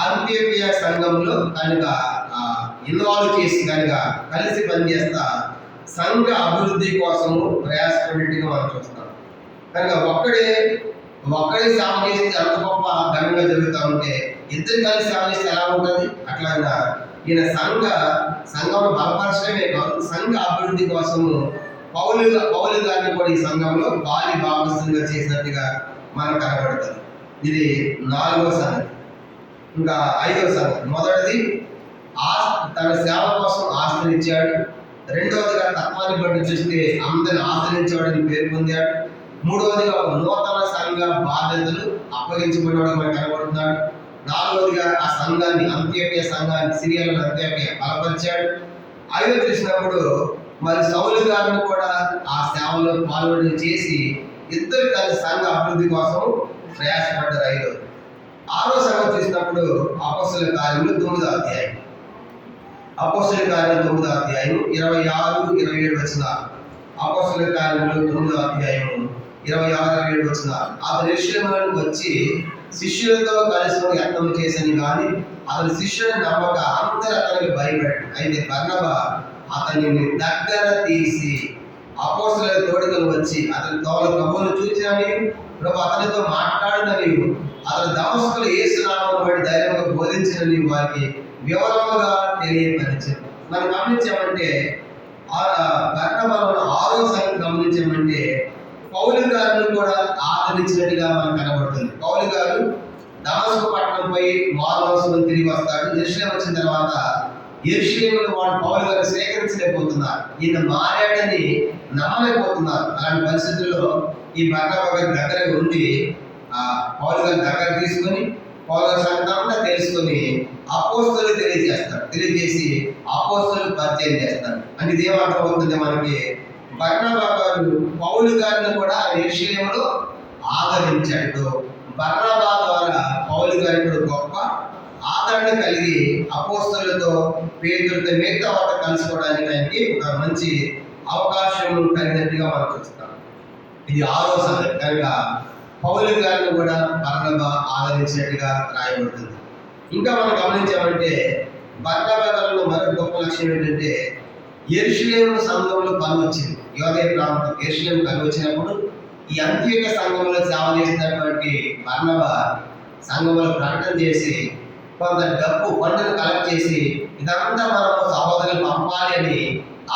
అంత్యోక్య సంఘంలో కనుక ఇన్వాల్వ్ చేసి కనుక కలిసి పనిచేస్తా సంఘ అభివృద్ధి కోసము ప్రయాసపడినట్టుగా మనం చూస్తాం. కనుక ఒక్కడే సేవ చేస్తే అంత గొప్ప ఘనంగా జరుగుతూ ఉంటే ఇద్దరు కలిసి సేవ చేస్తే ఎలా ఉంటుంది? అట్లా ఈయన సంఘంలో బలపరచడమే కాదు, సంఘ అభివృద్ధి కోసము పౌలు గారిని కూడా ఈ సంఘంలో భాగస్వామ్యంగా చేసినట్టుగా మనకు కనబడుతుంది. ఇది 4వ సంగతి. ఇంకా 5వ సంగతి, మొదటిది తన సేవ కోసం ఆశ్రయించాడు. రెండవదిగా తత్వాన్ని బట్టి చూస్తే అందరిని ఆశ్రయించేవాడని పేరు పొందాడు. మూడవదిగా ఒక నూతన సంఘ బాధ్యతలు అప్పగించబడినవాడు మనకు కనబడుతున్నాడు. 4వదిగా ఆ సంఘాన్ని అంత్యోక్య సంఘాన్ని సిరియాలో అంత్యోక్య బలపరిచాడు. 5వ చూసినప్పుడు మరి సౌలు గారిని కూడా ఆ సేవలో పాల్గొని చేసి ఇద్దరు కలిసి సంఘ అభివృద్ధి కోసం ప్రయాసపడ్డారు. 6వ సంఘం చూసినప్పుడు అపోస్తలుల కార్యములు 9వ అధ్యాయం. అపోస్తలుల కార్యములు 9వ అధ్యాయం 26-27 వచనాలు. అపోస్తలుల కార్యములు 9వ అధ్యాయం 26-27 వచనాలు. అతను యెరూషలేములోకి వచ్చి శిష్యులతో కలిసి యత్నం చేసని కానీ అతని శిష్యుని నమ్మక అందరూ అతనికి భయపడ్డారు. అయితే బర్నబా అతనిని దగ్గర తీసి అపోస్తలుల తోడుకొని వచ్చి అతని ప్రభువును చూసినని, ప్రభు అతనితో మాట్లాడినని, అతను దమస్కులో యేసు నామమును బట్టి ధైర్యంగా బోధించినని వారికి వివరముగా తెలియపరిచారు. మనం గమనించామంటే బర్నబాను 6వ సంగతి గమనించామంటే పౌలు గారిని కూడా ఆదరించినట్టుగా మనకు కనబడుతుంది. పౌలు గారు దమస్కు పట్టణం పోయి మారుమనసులో తిరిగి వస్తాడు. యెరూషలేము వచ్చిన తర్వాత యెరూషలేములో వాడు పౌలు గారిని స్వీకరించలేకపోతున్నారు, ఈయన మారాడని నమ్మలేకపోతున్నారు. అలాంటి పరిస్థితుల్లో ఈ బర్నబా గారి దగ్గర ఉండి పౌలు గారి దగ్గర తీసుకొని పౌలు గారి సంగతి తెలుసుకొని అపోస్తలు తెలియజేసి అపోస్తలు పరిచయం చేస్తారు. అంటే ఇది ఏమర్థం అవుతుంది మనకి? బర్నబా గారు పౌలు గారిని కూడా యెరూషలేములో ఆదరించాడు. బర్నబా ద్వారా పౌలు గారి కూడా గొప్ప ఆదరణ కలిగి అపోస్తలులతో పేతురుతో మిగతా వాట కలుసుకోవడానికి ఆయనకి ఒక మంచి అవకాశం కలిగినట్టుగా మనం చూస్తాం. ఇది 6వ సంగతి. కనుక పౌలు గారిని కూడా బర్నబా ఆదరించినట్టుగా రాయబడుతుంది. ఇంకా మనం గమనించామంటే బర్నబా గారిలో మరొక గొప్ప లక్షణం ఏంటంటే యెరూషలేము సంఘంలో పని వచ్చింది. యోదయ ప్రాంతం యెరూషలేము పని వచ్చినప్పుడు ఈ అంత్యోక్య సంఘంలో సేవ చేసినటువంటి బర్నబా సంఘంలో ప్రకటన చేసి కొంత డబ్బు ఫండ్ను కలెక్ట్ చేసి ఇదంతా మనము సహోదరులు పంపాలి అని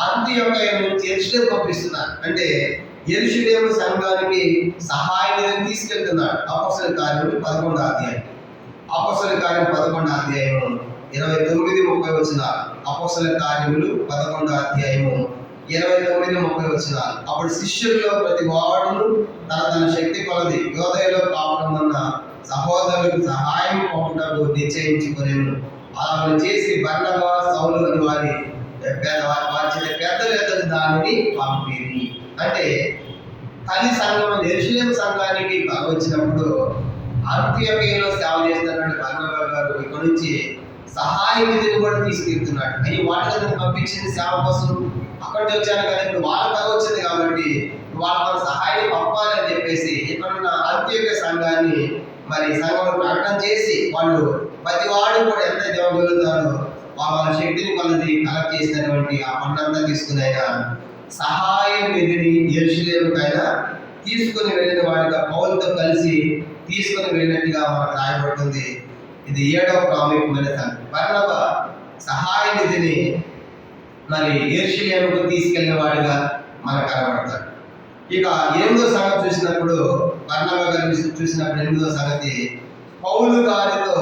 అంత్యోక్య నుంచి యెరూషలేము పంపిస్తున్నారు. అంటే యెరూషలేము సంఘానికి సహాయాన్ని తీసుకెళ్తున్నాడు. అపోస్తలుల కార్యములు 11వ అధ్యాయం. అపోస్తలుల కార్యం 11వ అధ్యాయము 29-30 వచనాలు. అపోస్తలుల కార్యములు 11వ అధ్యాయము 29-30 వచనాలు. అప్పుడు శిష్యుల్లో ప్రతి వాడును తన శక్తి కొలది యోదయలో కాపురమన్న సహోదరులకు సహాయం పంపుటకు నిశ్చయించుకునేను. అలా చేసి బర్నబా సౌలు అని వారి పెద్దలు దానిని పంపిరి. అంటే తల్లి సంఘం యెరూషలేము సంఘానికి వచ్చినప్పుడు అంత్యోక్యలో సేవ చేస్తున్నటువంటి బర్నబా గారు ఇక్కడ నుంచి సహాయ నిధిని కూడా తీసుకెళ్తున్నాడు. అయ్యి వాటిని పంపించింది సేవ కోసం, అక్కడికి వచ్చాను కదా, ఇప్పుడు వాళ్ళకి వచ్చింది కాబట్టి వాళ్ళ సహాయం పంపాలి అని చెప్పేసి ఇక్కడున్న అంత్యోక్య సంఘాన్ని మరి సంఘంలో ప్రకటన చేసి వాళ్ళు ప్రతి వాడు కూడా ఎంత ఇవ్వగలుగుతారో వాళ్ళ శక్తిని కొలది కలెక్ట్ చేసినటువంటి ఆ పంటంతా తీసుకుని ఆయన సహాయం నిధిని యెరూషలేముకైనా తీసుకుని వెళ్ళిన వాడిగా పౌలుతో కలిసి తీసుకుని వెళ్ళినట్టుగా మనకు రాయబడుతుంది. ఇది 7వ ప్రాముఖ్యమైన సంగతి. బర్నబా సహాయ నిధిని మరి యెరూషలేముకు తీసుకెళ్లిన వాడిగా మనకు కనబడతాడు. ఇక ఎనిమిదో సంగతి చూసినప్పుడు, బర్నబా గారిని చూసినప్పుడు ఎనిమిదో సంగతి, పౌలు గారిలో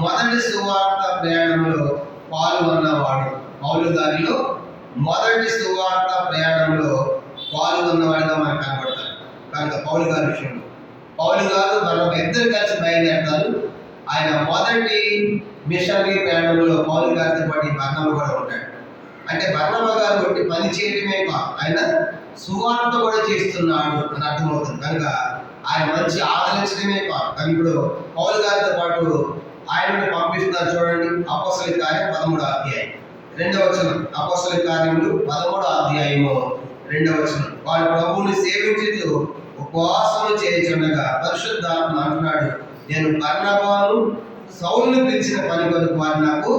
మొదటి సువార్త ప్రయాణంలో పాల్గొన్నవాడు. పౌలు గారిలో మొదటి సువార్త ప్రయాణంలో పాల్గొన్నవాడిగా మనకు కనబడతాడు. కనుక పౌలు గారి విషయంలో పౌలు గారు బర్నబా ఇద్దరు కలిసి బయలుదేరతారు. ఆయన మొదటి మిషనరీ ప్రయాణంలో పౌలు గారితో పాటు బర్నబా కూడా ఉంటాడు. అంటే బర్నబా గారు ఒకటి పని చేయడమే కాదు, ఆయన సువార్త కూడా చేస్తున్నాడు అని అర్థమవుతుంది. కనుక ఆయన మంచి ఆదరించడమే కాదు, కానీ ఇప్పుడు పౌలు గారితో పాటు ఆయనను పంపిస్తున్నారు. చూడండి, అపోస్తలుల కార్యం 13వ అధ్యాయం 2వ వచనం. అపోస్తలుల కార్యములు 13వ అధ్యాయము 2వ వచనం. వాడు ప్రభువుని సేవించుతూ ఉపవాసము చేయుచుండగా పరిశుద్ధాత్మ అంటున్నాడు, నేను బర్నబాను సౌలును పిలిచిన పని కొరకు వారు నాకు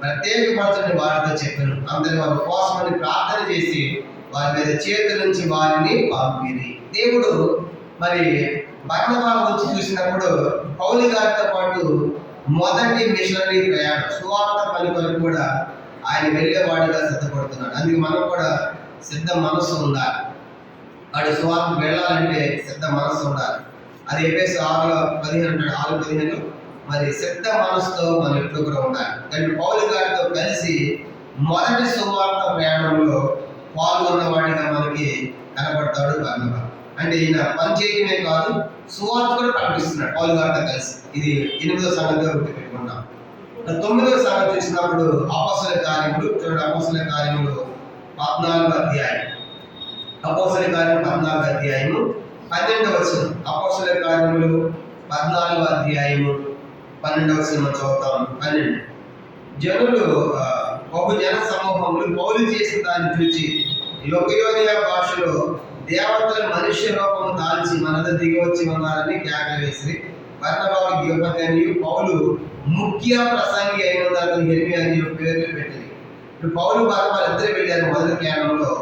ప్రత్యేకపరచని వారితో చెప్పాను. అందరి వారు ఉపవాసమని ప్రార్థన చేసి వారి మీద చేతుల నుంచి వారిని పంపిరి. దేవుడు మరి బర్నబా గురించి చూసినప్పుడు పౌలు గారితో పాటు మొదటి మిషనరీ ప్రయాణం సువార్త పని కొరకు కూడా ఆయన వెళ్ళేవాడిగా సిద్ధపడుతున్నాడు. అందుకే మనం కూడా సిద్ధ మనస్సు ఉండాలి. వాడు సువార్త వెళ్ళాలంటే సిద్ధ మనస్సు ఉండాలి. అది ఎఫెసు 6:15 అంటాడు, 6:15 మరి సిద్ధ మనసుతో మనం ఎప్పుడు కూడా ఉండాలి. కానీ పౌలు గారితో కలిసి మొదటి సువార్త ప్రయాణంలో పాల్గొన్నవాడిగా మనకి కనబడతాడు బర్నబా. అంటే ఈయన పని చేయడమే కాదు, సువార్త కూడా ప్రకటిస్తున్నాడు పౌలు గారితో కలిసి. ఇది 8వ సంగతిగా గుర్తుపెట్టుకుంటాం. 9వ సంగతి చూసినప్పుడు అపోస్తలుల కార్యములు, చూడండి, అపోస్తలుల కార్యములు 14వ అధ్యాయం. అపోస్తలుల కార్యం 14వ అధ్యాయము 12వ వచనం. అపోస్తలుల కార్యములు 14వ అధ్యాయము 12వ వచనం చదువుతాం. 12. జనులు బహుజన సమూహములు పౌలు చేసిన దాన్ని చూచి యోగయోనియ భాషలో దేవతలు మనుష్య రూపము దాల్చి మనద దిగి వచ్చి ఉన్నారని కేకలు వేసి బర్నబాకు ద్యోపతి అని పౌలు ముఖ్య ప్రసంగి అయిన దాన్ని హెర్మి అని పేర్లు పెట్టింది. ఇప్పుడు పౌలు బర్నబా ఇద్దరు వెళ్ళారు మొదటి ప్రయాణంలో.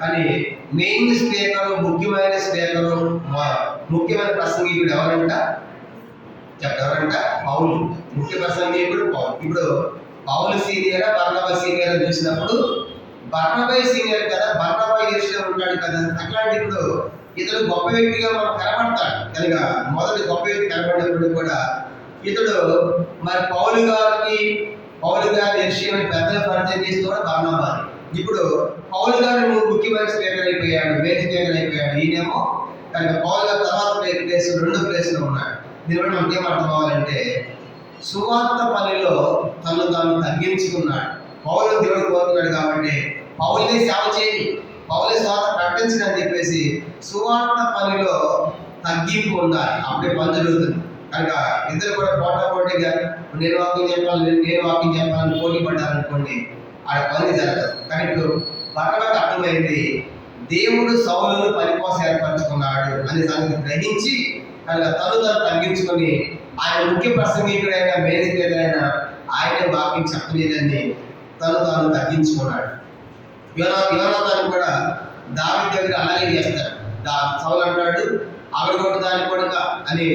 కానీ మెయిన్ స్పీకరు, ముఖ్యమైన స్పీకరు, ముఖ్యమైన ప్రసంగికుడు ఎవరంట? ఎవరంట? పౌలు. ముఖ్య ప్రసంగికుడు పౌలు. ఇప్పుడు పౌలు సీనియరా బర్నబా సీనియర్ అని చూసినప్పుడు బర్నబా సీనియర్ కదా, బర్నబా ఏసులో ఉంటాడు కదా. అట్లాంటి ఇప్పుడు ఇతడు గొప్ప వ్యక్తిగా మనం కనబడతాడు కనుక మొదటి గొప్ప వ్యక్తి కనబడినప్పుడు కూడా ఇతడు మరి పౌలు గారి విషయం పెద్దల పరిచయం చేసి కూడా బర్నబా. ఇప్పుడు పౌలు గారు ముఖ్యమైన స్పీకర్ అయిపోయాడు, మెయిన్ స్పీకర్ అయిపోయాడు. ఈయనేమో కనుక పౌలు గారు తర్వాత ప్లేస్, రెండో ప్లేస్లో ఉన్నాడు. దీని బట్టి మనకి ఏం అర్థం అవ్వాలంటే సువార్త పనిలో తను తాను తగ్గించుకున్నాడు. పౌలు దేవుడు కోరుతున్నాడు కాబట్టి పౌలుని సేవ చేయి, పౌలు స్వార్థ ప్రకటించని చెప్పేసి సువార్త పనిలో తగ్గింపు ఉండాలి. అప్పుడే పని జరుగుతుంది. కనుక ఇద్దరు కూడా పోటాపోటీగా నేను వాక్యం చెప్పాలని పోటీ పడ్డారనుకోండి, ఆడ పని జరగదు. కానీ ఇప్పుడు బర్నబాకు అర్థమైంది, దేవుడు సౌలును పని కోసం ఏర్పరచుకున్నాడు అనే సంగతి గ్రహించి కనుక తను తగ్గించుకొని ఆయన ముఖ్య ప్రసంగికుడైన మేనేజరైన ఆయనే వాక్యం చెప్పలేదని తాను తగ్గించుకున్నాడు. యోనాతాను కూడా దావీదు దగ్గర అలాగే చేస్తాడు. సౌలు అంటాడు, అక్కడ దాని కొడుక అని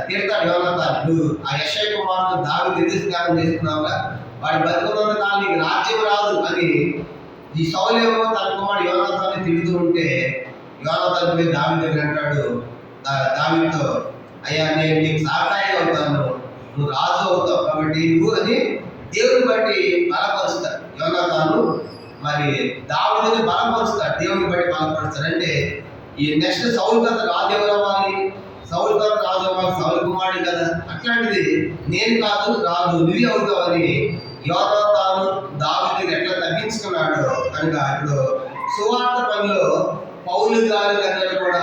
తిడతాడు యోనాతాను. నువ్వు ఆ యెషయా కుమారుడు దావీదు ఎదురుగానం చేస్తున్నావుగా, వాడి బతుకున్న కాలం నీకు రాజ్యం రాదు అని ఈ సౌలు ఏమో తన కుమారుడు యోనాతాన్ని తిడుతూ ఉంటే యోనాతాను పోయి దావీదు దగ్గర అంటాడు, దావీదుతో, అయ్యా నేను నీకు సహాయంగా అవుతాను, నువ్వు రాజు అవుతావు కాబట్టి నువ్వు అని దేవుని బట్టి బలపరుస్తాడు. యోనాతాను మరి దావీదుని బలపరుస్తాడు, దేవుని బట్టి బలపరుస్తాడు. అంటే ఈ నెక్స్ట్ సౌలు కథ రాజు ఎవరు అవ్వాలి, సౌలు కథ రాజు అవ్వాలి, సౌలు కుమారుడు కదా. అట్లాంటిది నేను కాదు రాజు నువ్వే అవుతావని యోనాతాను దావీదుని ఎట్లా తగ్గించుకున్నాడు. కనుక ఇప్పుడు సువార్త పనిలో పౌలు గారి దగ్గర కూడా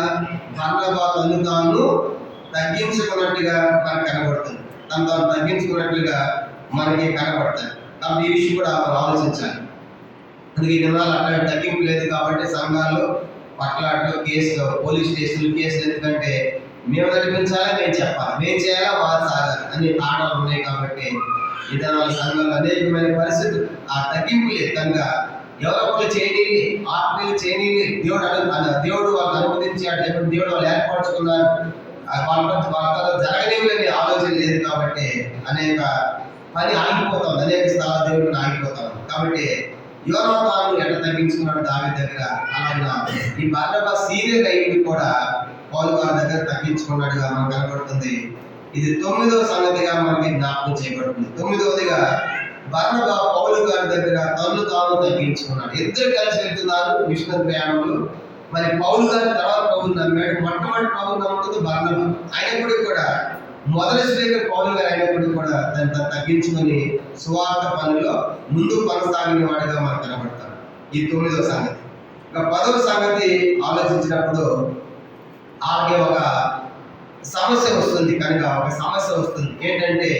బర్నబా తను తాను తగ్గించుకున్నట్టుగా మనకు కనబడుతుంది. తను తాను తగ్గించుకున్నట్లుగా మనకి కనబడతాయి. కాబట్టి ఈ విషయం కూడా మనం ఆలోచించాలి. అందుకే ఈ దినాలు అట్లాంటి తగ్గింపు లేదు కాబట్టి సంఘాల్లో పట్లాట్లు, కేసులు, పోలీస్ స్టేషన్లు కేసులు. ఎందుకంటే మేము నడిపించాలా, మేము చెప్పాలి, మేము చేయాలా, వారు సాగాలి అనే కారణాలు ఉన్నాయి. కాబట్టి ఈ దినాలు సంఘాలు అనేకమైన పరిస్థితులు ఆ తగ్గింపు లేదు. కనుక ఎవరొకరు చేయని, ఆత్మీయులు చేయని, దేవుడు వాళ్ళని అనుమతించాడు, దేవుడు వాళ్ళు ఏర్పరచుకున్నారు, వాళ్ళ జరగలేని ఆలోచన లేదు. కాబట్టి అనేక పని ఆగిపోతాం, అనేక స్థలాలు దేవుడిని ఆగిపోతాం. కాబట్టి యోనాతాను ఎట్లా తగ్గించుకున్నాడు దావీదు దగ్గర, అలాగా ఈ బర్నబా సీనియర్ అయ్యింది కూడా పౌలు గారి దగ్గర తగ్గించుకున్నట్టుగా మనకు కనబడుతుంది. ఇది 9వ సంగతిగా మనకి జ్ఞాపకం చేయబడుతుంది. 9వదిగా బర్నబా పౌలు గారి దగ్గర తను తాను తగ్గించుకున్నాడు. ఇద్దరు కలిసి వెళ్తున్నారు మిషనరీ ప్రయాణంలో. మరి పౌలు గారి తర్వాత పౌలు నమ్మాడు. మొట్టమొదటి పౌలు నమ్ముతుంది బర్నబా. అయినప్పటికీ కూడా మొదటి స్పీకర్ పౌలు గారు అయినప్పటికీ కూడా తను తగ్గించుకొని సువార్త పనిలో ముందు కొనసాగిన వాడిగా మనకు కనబడతాడు. ఈ 9వ సంగతి. ఇక 10వ సంగతి ఆలోచించినప్పుడు ఆమె ఒక సమస్య వస్తుంది. కనుక ఒక సమస్య వస్తుంది ఏంటంటే,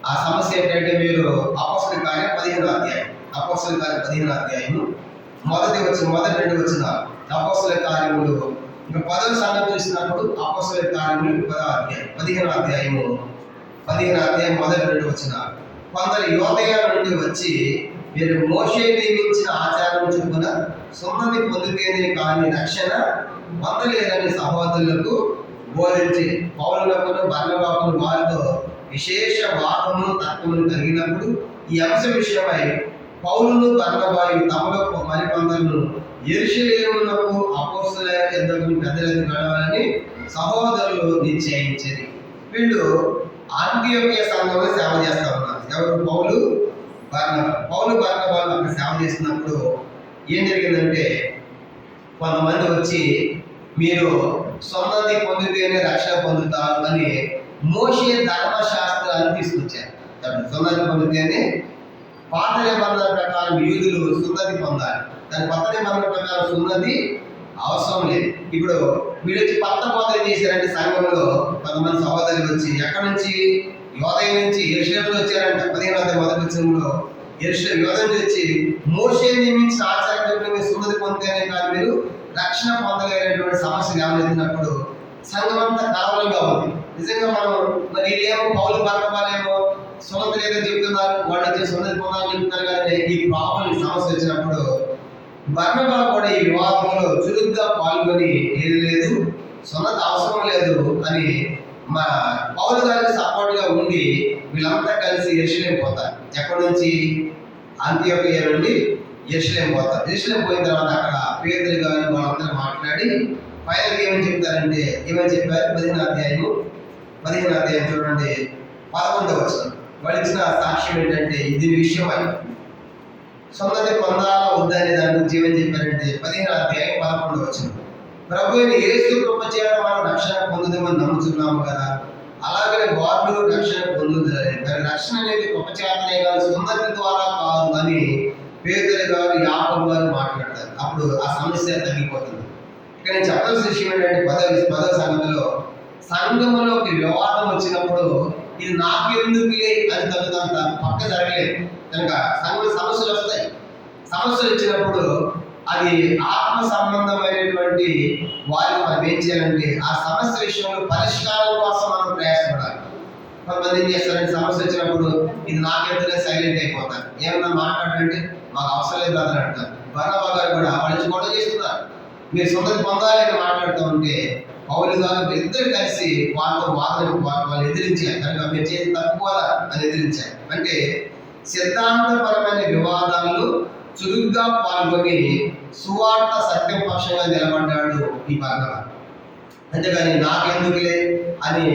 ఆ సమస్య ఏంటంటే, మీరు అపోస్తలుల కార్యం 15వ అధ్యాయం, అపోస్తలుల కార్యం 15వ అధ్యాయము మొదటి 2 వచనాలు. అపోస్తలుల కార్యములు ఇంకా 10వ సంగతి చూసినప్పుడు అపోస్తలుల కార్యములు 15వ అధ్యాయము మొదటి 2 వచనాలు. కొందరు యోదయ నుండి వచ్చి, మీరు మోషే నియమించిన ఆచారం చొప్పున సున్నతి పొందితేనే కానీ రక్షణ పొందలేదని సహోదరులకు బోధించి పౌలులకును బర్నబాకును వారితో విశేష వాదమును తర్కమును కలిగినప్పుడు ఈ అంశం విషయమై పౌలును బర్నబాయు తమలో మరికొందరును యెరూషలేమునకు అపోస్తలుల యొద్దకు పెద్దలకు నడవాలని సహోదరులు నిశ్చయించారు. వీళ్ళు అంతియోకియ సంఘంలో సేవ చేస్తా ఉన్నారు. ఎవరు? పౌలు బర్నబాలు అక్కడ సేవ చేస్తున్నప్పుడు ఏం జరిగిందంటే, కొంతమంది వచ్చి మీరు సున్నతి పొందితేనే రక్షణ పొందుతారు అని మోషే ధర్మశాస్త్రాన్ని తీసుకొచ్చారు. సున్నతి పొందితేనే పాత నిబంధన ప్రకారం యూదులు సున్నతి పొందాలి, దాని కొత్త నిబంధన ప్రకారం సున్నతి అవసరం లేదు. ఇప్పుడు వీళ్ళు వచ్చి కొత్త బోధన చేశారంటే సంఘంలో కొంతమంది సహోదరులు వచ్చి ఎక్కడి నుంచి, యోదయ నుంచి, యెరూషలేములో వచ్చారంట. 15వ అధ్యాయం మొదటి వచనంలో యోదయ నుంచి వచ్చి మోషే నియమించిన ఆచార్యులు మీరు సున్నతి పొందితేనే కానీ మీరు రక్షణ పొందలేనటువంటి సమస్యలు ఏమైనప్పుడు సంఘం అంతా కలవలంగా ఉంది. నిజంగా మనం మరి వీళ్ళేమో పౌలు బర్నబాలేమో సున్నతి లేదని చెప్తున్నారు, వాళ్ళు వచ్చి సున్నతి పొందాలని చెప్తున్నారు. కానీ ఈ ప్రాబ్లం సమస్య వచ్చినప్పుడు బర్నబా కూడా ఈ వివాదంలో చురుగ్గా పాల్గొని లేదు సున్నతి అవసరం లేదు అని మా పౌలు గారికి సపోర్ట్ గా ఉండి వీళ్ళంతా కలిసి యెరూషలేము పోతారు. ఎక్కడి నుంచి? అంతియోకియ నుండి యెరూషలేము పోతారు. యెరూషలేము పోయిన తర్వాత అక్కడ పేతురు గారు వాళ్ళందరూ మాట్లాడి ఫైనల్గా ఏమని చెప్తారంటే, ఏమని చెప్పారు? 15వ అధ్యాయం చూడండి, 11వ వచనం. వాళ్ళు ఇచ్చిన సాక్ష్యం ఏంటంటే, ఇది విషయం అని సున్నతి పొందాలా వద్దనే దాని గురించి ఏమని చెప్పారంటే 15వ అధ్యాయం 11వ వచనం. ప్రభు అయిన యేసు కృప చేత మనం రక్షణ పొందుదామని నమ్ముతున్నాము కదా, అలాగనే వారు రక్షణ పొందుతారు. కానీ రక్షణ అనేది కృప చేతనే కాదు, సున్నతి ద్వారా కాదు అని పేతురు గారు, యాకోబు గారు మాట్లాడతారు. అప్పుడు ఆ సమస్య తగ్గిపోతుంది. ఇక్కడ నేను చెప్పాల్సిన విషయం ఏంటంటే, 10వ సంగతిలో సంఘములోకి వివాదం వచ్చినప్పుడు ఇది నాకెందుకులే అని తగ్గుతంత పక్క జరగలేదు. కనుక సంఘంలో సమస్యలు వస్తాయి. సమస్యలు వచ్చినప్పుడు అది ఆత్మ సంబంధమైనటువంటి వారికి మనం ఏం చేయాలంటే, ఆ సమస్య విషయంలో పరిష్కారం కోసం మనం ప్రయాసపడాలి. కొంతమంది ఏం చేస్తారంటే, సమస్య వచ్చినప్పుడు ఇది నాకెందుకు సైలెంట్ అయిపోతారు. ఏమన్నా మాట్లాడాలంటే మాకు అవసరం లేదు అని అంటారు. బర్నబా గారు కూడా వాళ్ళు గొడవ చేస్తున్నారు, మీరు సున్నతి పొందాలి అని మాట్లాడుతూ ఉంటే పౌలు గారు ఇద్దరు కలిసి వాళ్ళతో వాళ్ళు ఎదిరించారు. కనుక మీరు చేసి తక్కువ అని ఎదిరించారు. అంటే సిద్ధాంతపరమైన వివాదాలు చురుగ్గా పాల్గొని సువార్త సత్యం పక్షంగా నిలబడ్డాడు ఈ బర్నబా. అంతేగాని నాకెందుకులే అని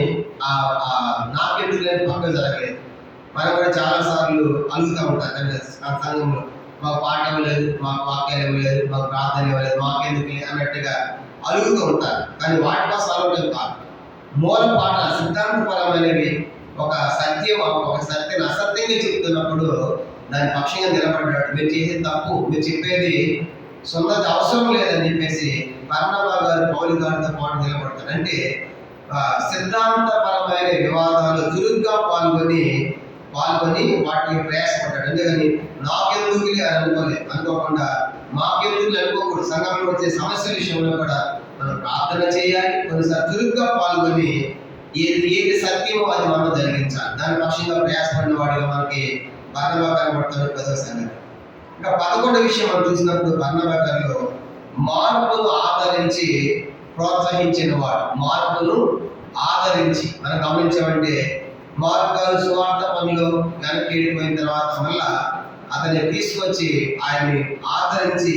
నాకెందుకులే పక్కన జరగలేదు. మనం కూడా చాలా సార్లు అలుగుతూ ఉంటారు సంఘంలో, మాకు పాట ఇవ్వలేదు, మాకు వాక్యాలు ఇవ్వలేదు, మాకు ప్రార్థన ఇవ్వలేదు, మాకెందుకులే అన్నట్టుగా అలుగుతూ ఉంటారు. కానీ వాటి కోసం అలవడం కాదు. మూల పాట సిద్ధాంతపరమైనవి ఒక సత్యం అసత్యంగా చెప్తున్నప్పుడు దాని పక్షంగా నిలబడ్డాడు. మీరు చేసే తప్పు, మీరు చెప్పేది సున్నతి అవసరం లేదని చెప్పేసి బర్నబా గారు పౌలు గారితో పాటు నిలబడతాడు. అంటే సిద్ధాంతపరమైన వివాదాలు చురుగ్గా పాల్గొని వాటిని ప్రయాసపడ్డాడు. అందుకని నాకెందుకు అని అనుకోకుండా మాకెందుకు అనుకోకూడదు. సంఘంలో వచ్చే సమస్యల విషయంలో కూడా మనం ప్రార్థన చేయాలి. కొన్నిసార్లు చురుగ్గా పాల్గొని ఏది సత్యమో అది మనం జరిగించాలి. దాని పక్షంగా ప్రయాసపడిన వాడిగా మనకి బర్నబా కనబడతాడు. 10వ సంగతి. ఇంకా 11వ విషయం మనం చూసినప్పుడు బర్నబా గారిలో మార్పును ఆదరించి ప్రోత్సహించిన వాడు. మార్పును ఆదరించి మనం గమనించామంటే, మార్పు గారు సువార్త పనిలో వెనక్కి వెళ్ళిపోయిన తర్వాత మళ్ళా అతన్ని తీసుకొచ్చి ఆయన్ని ఆదరించి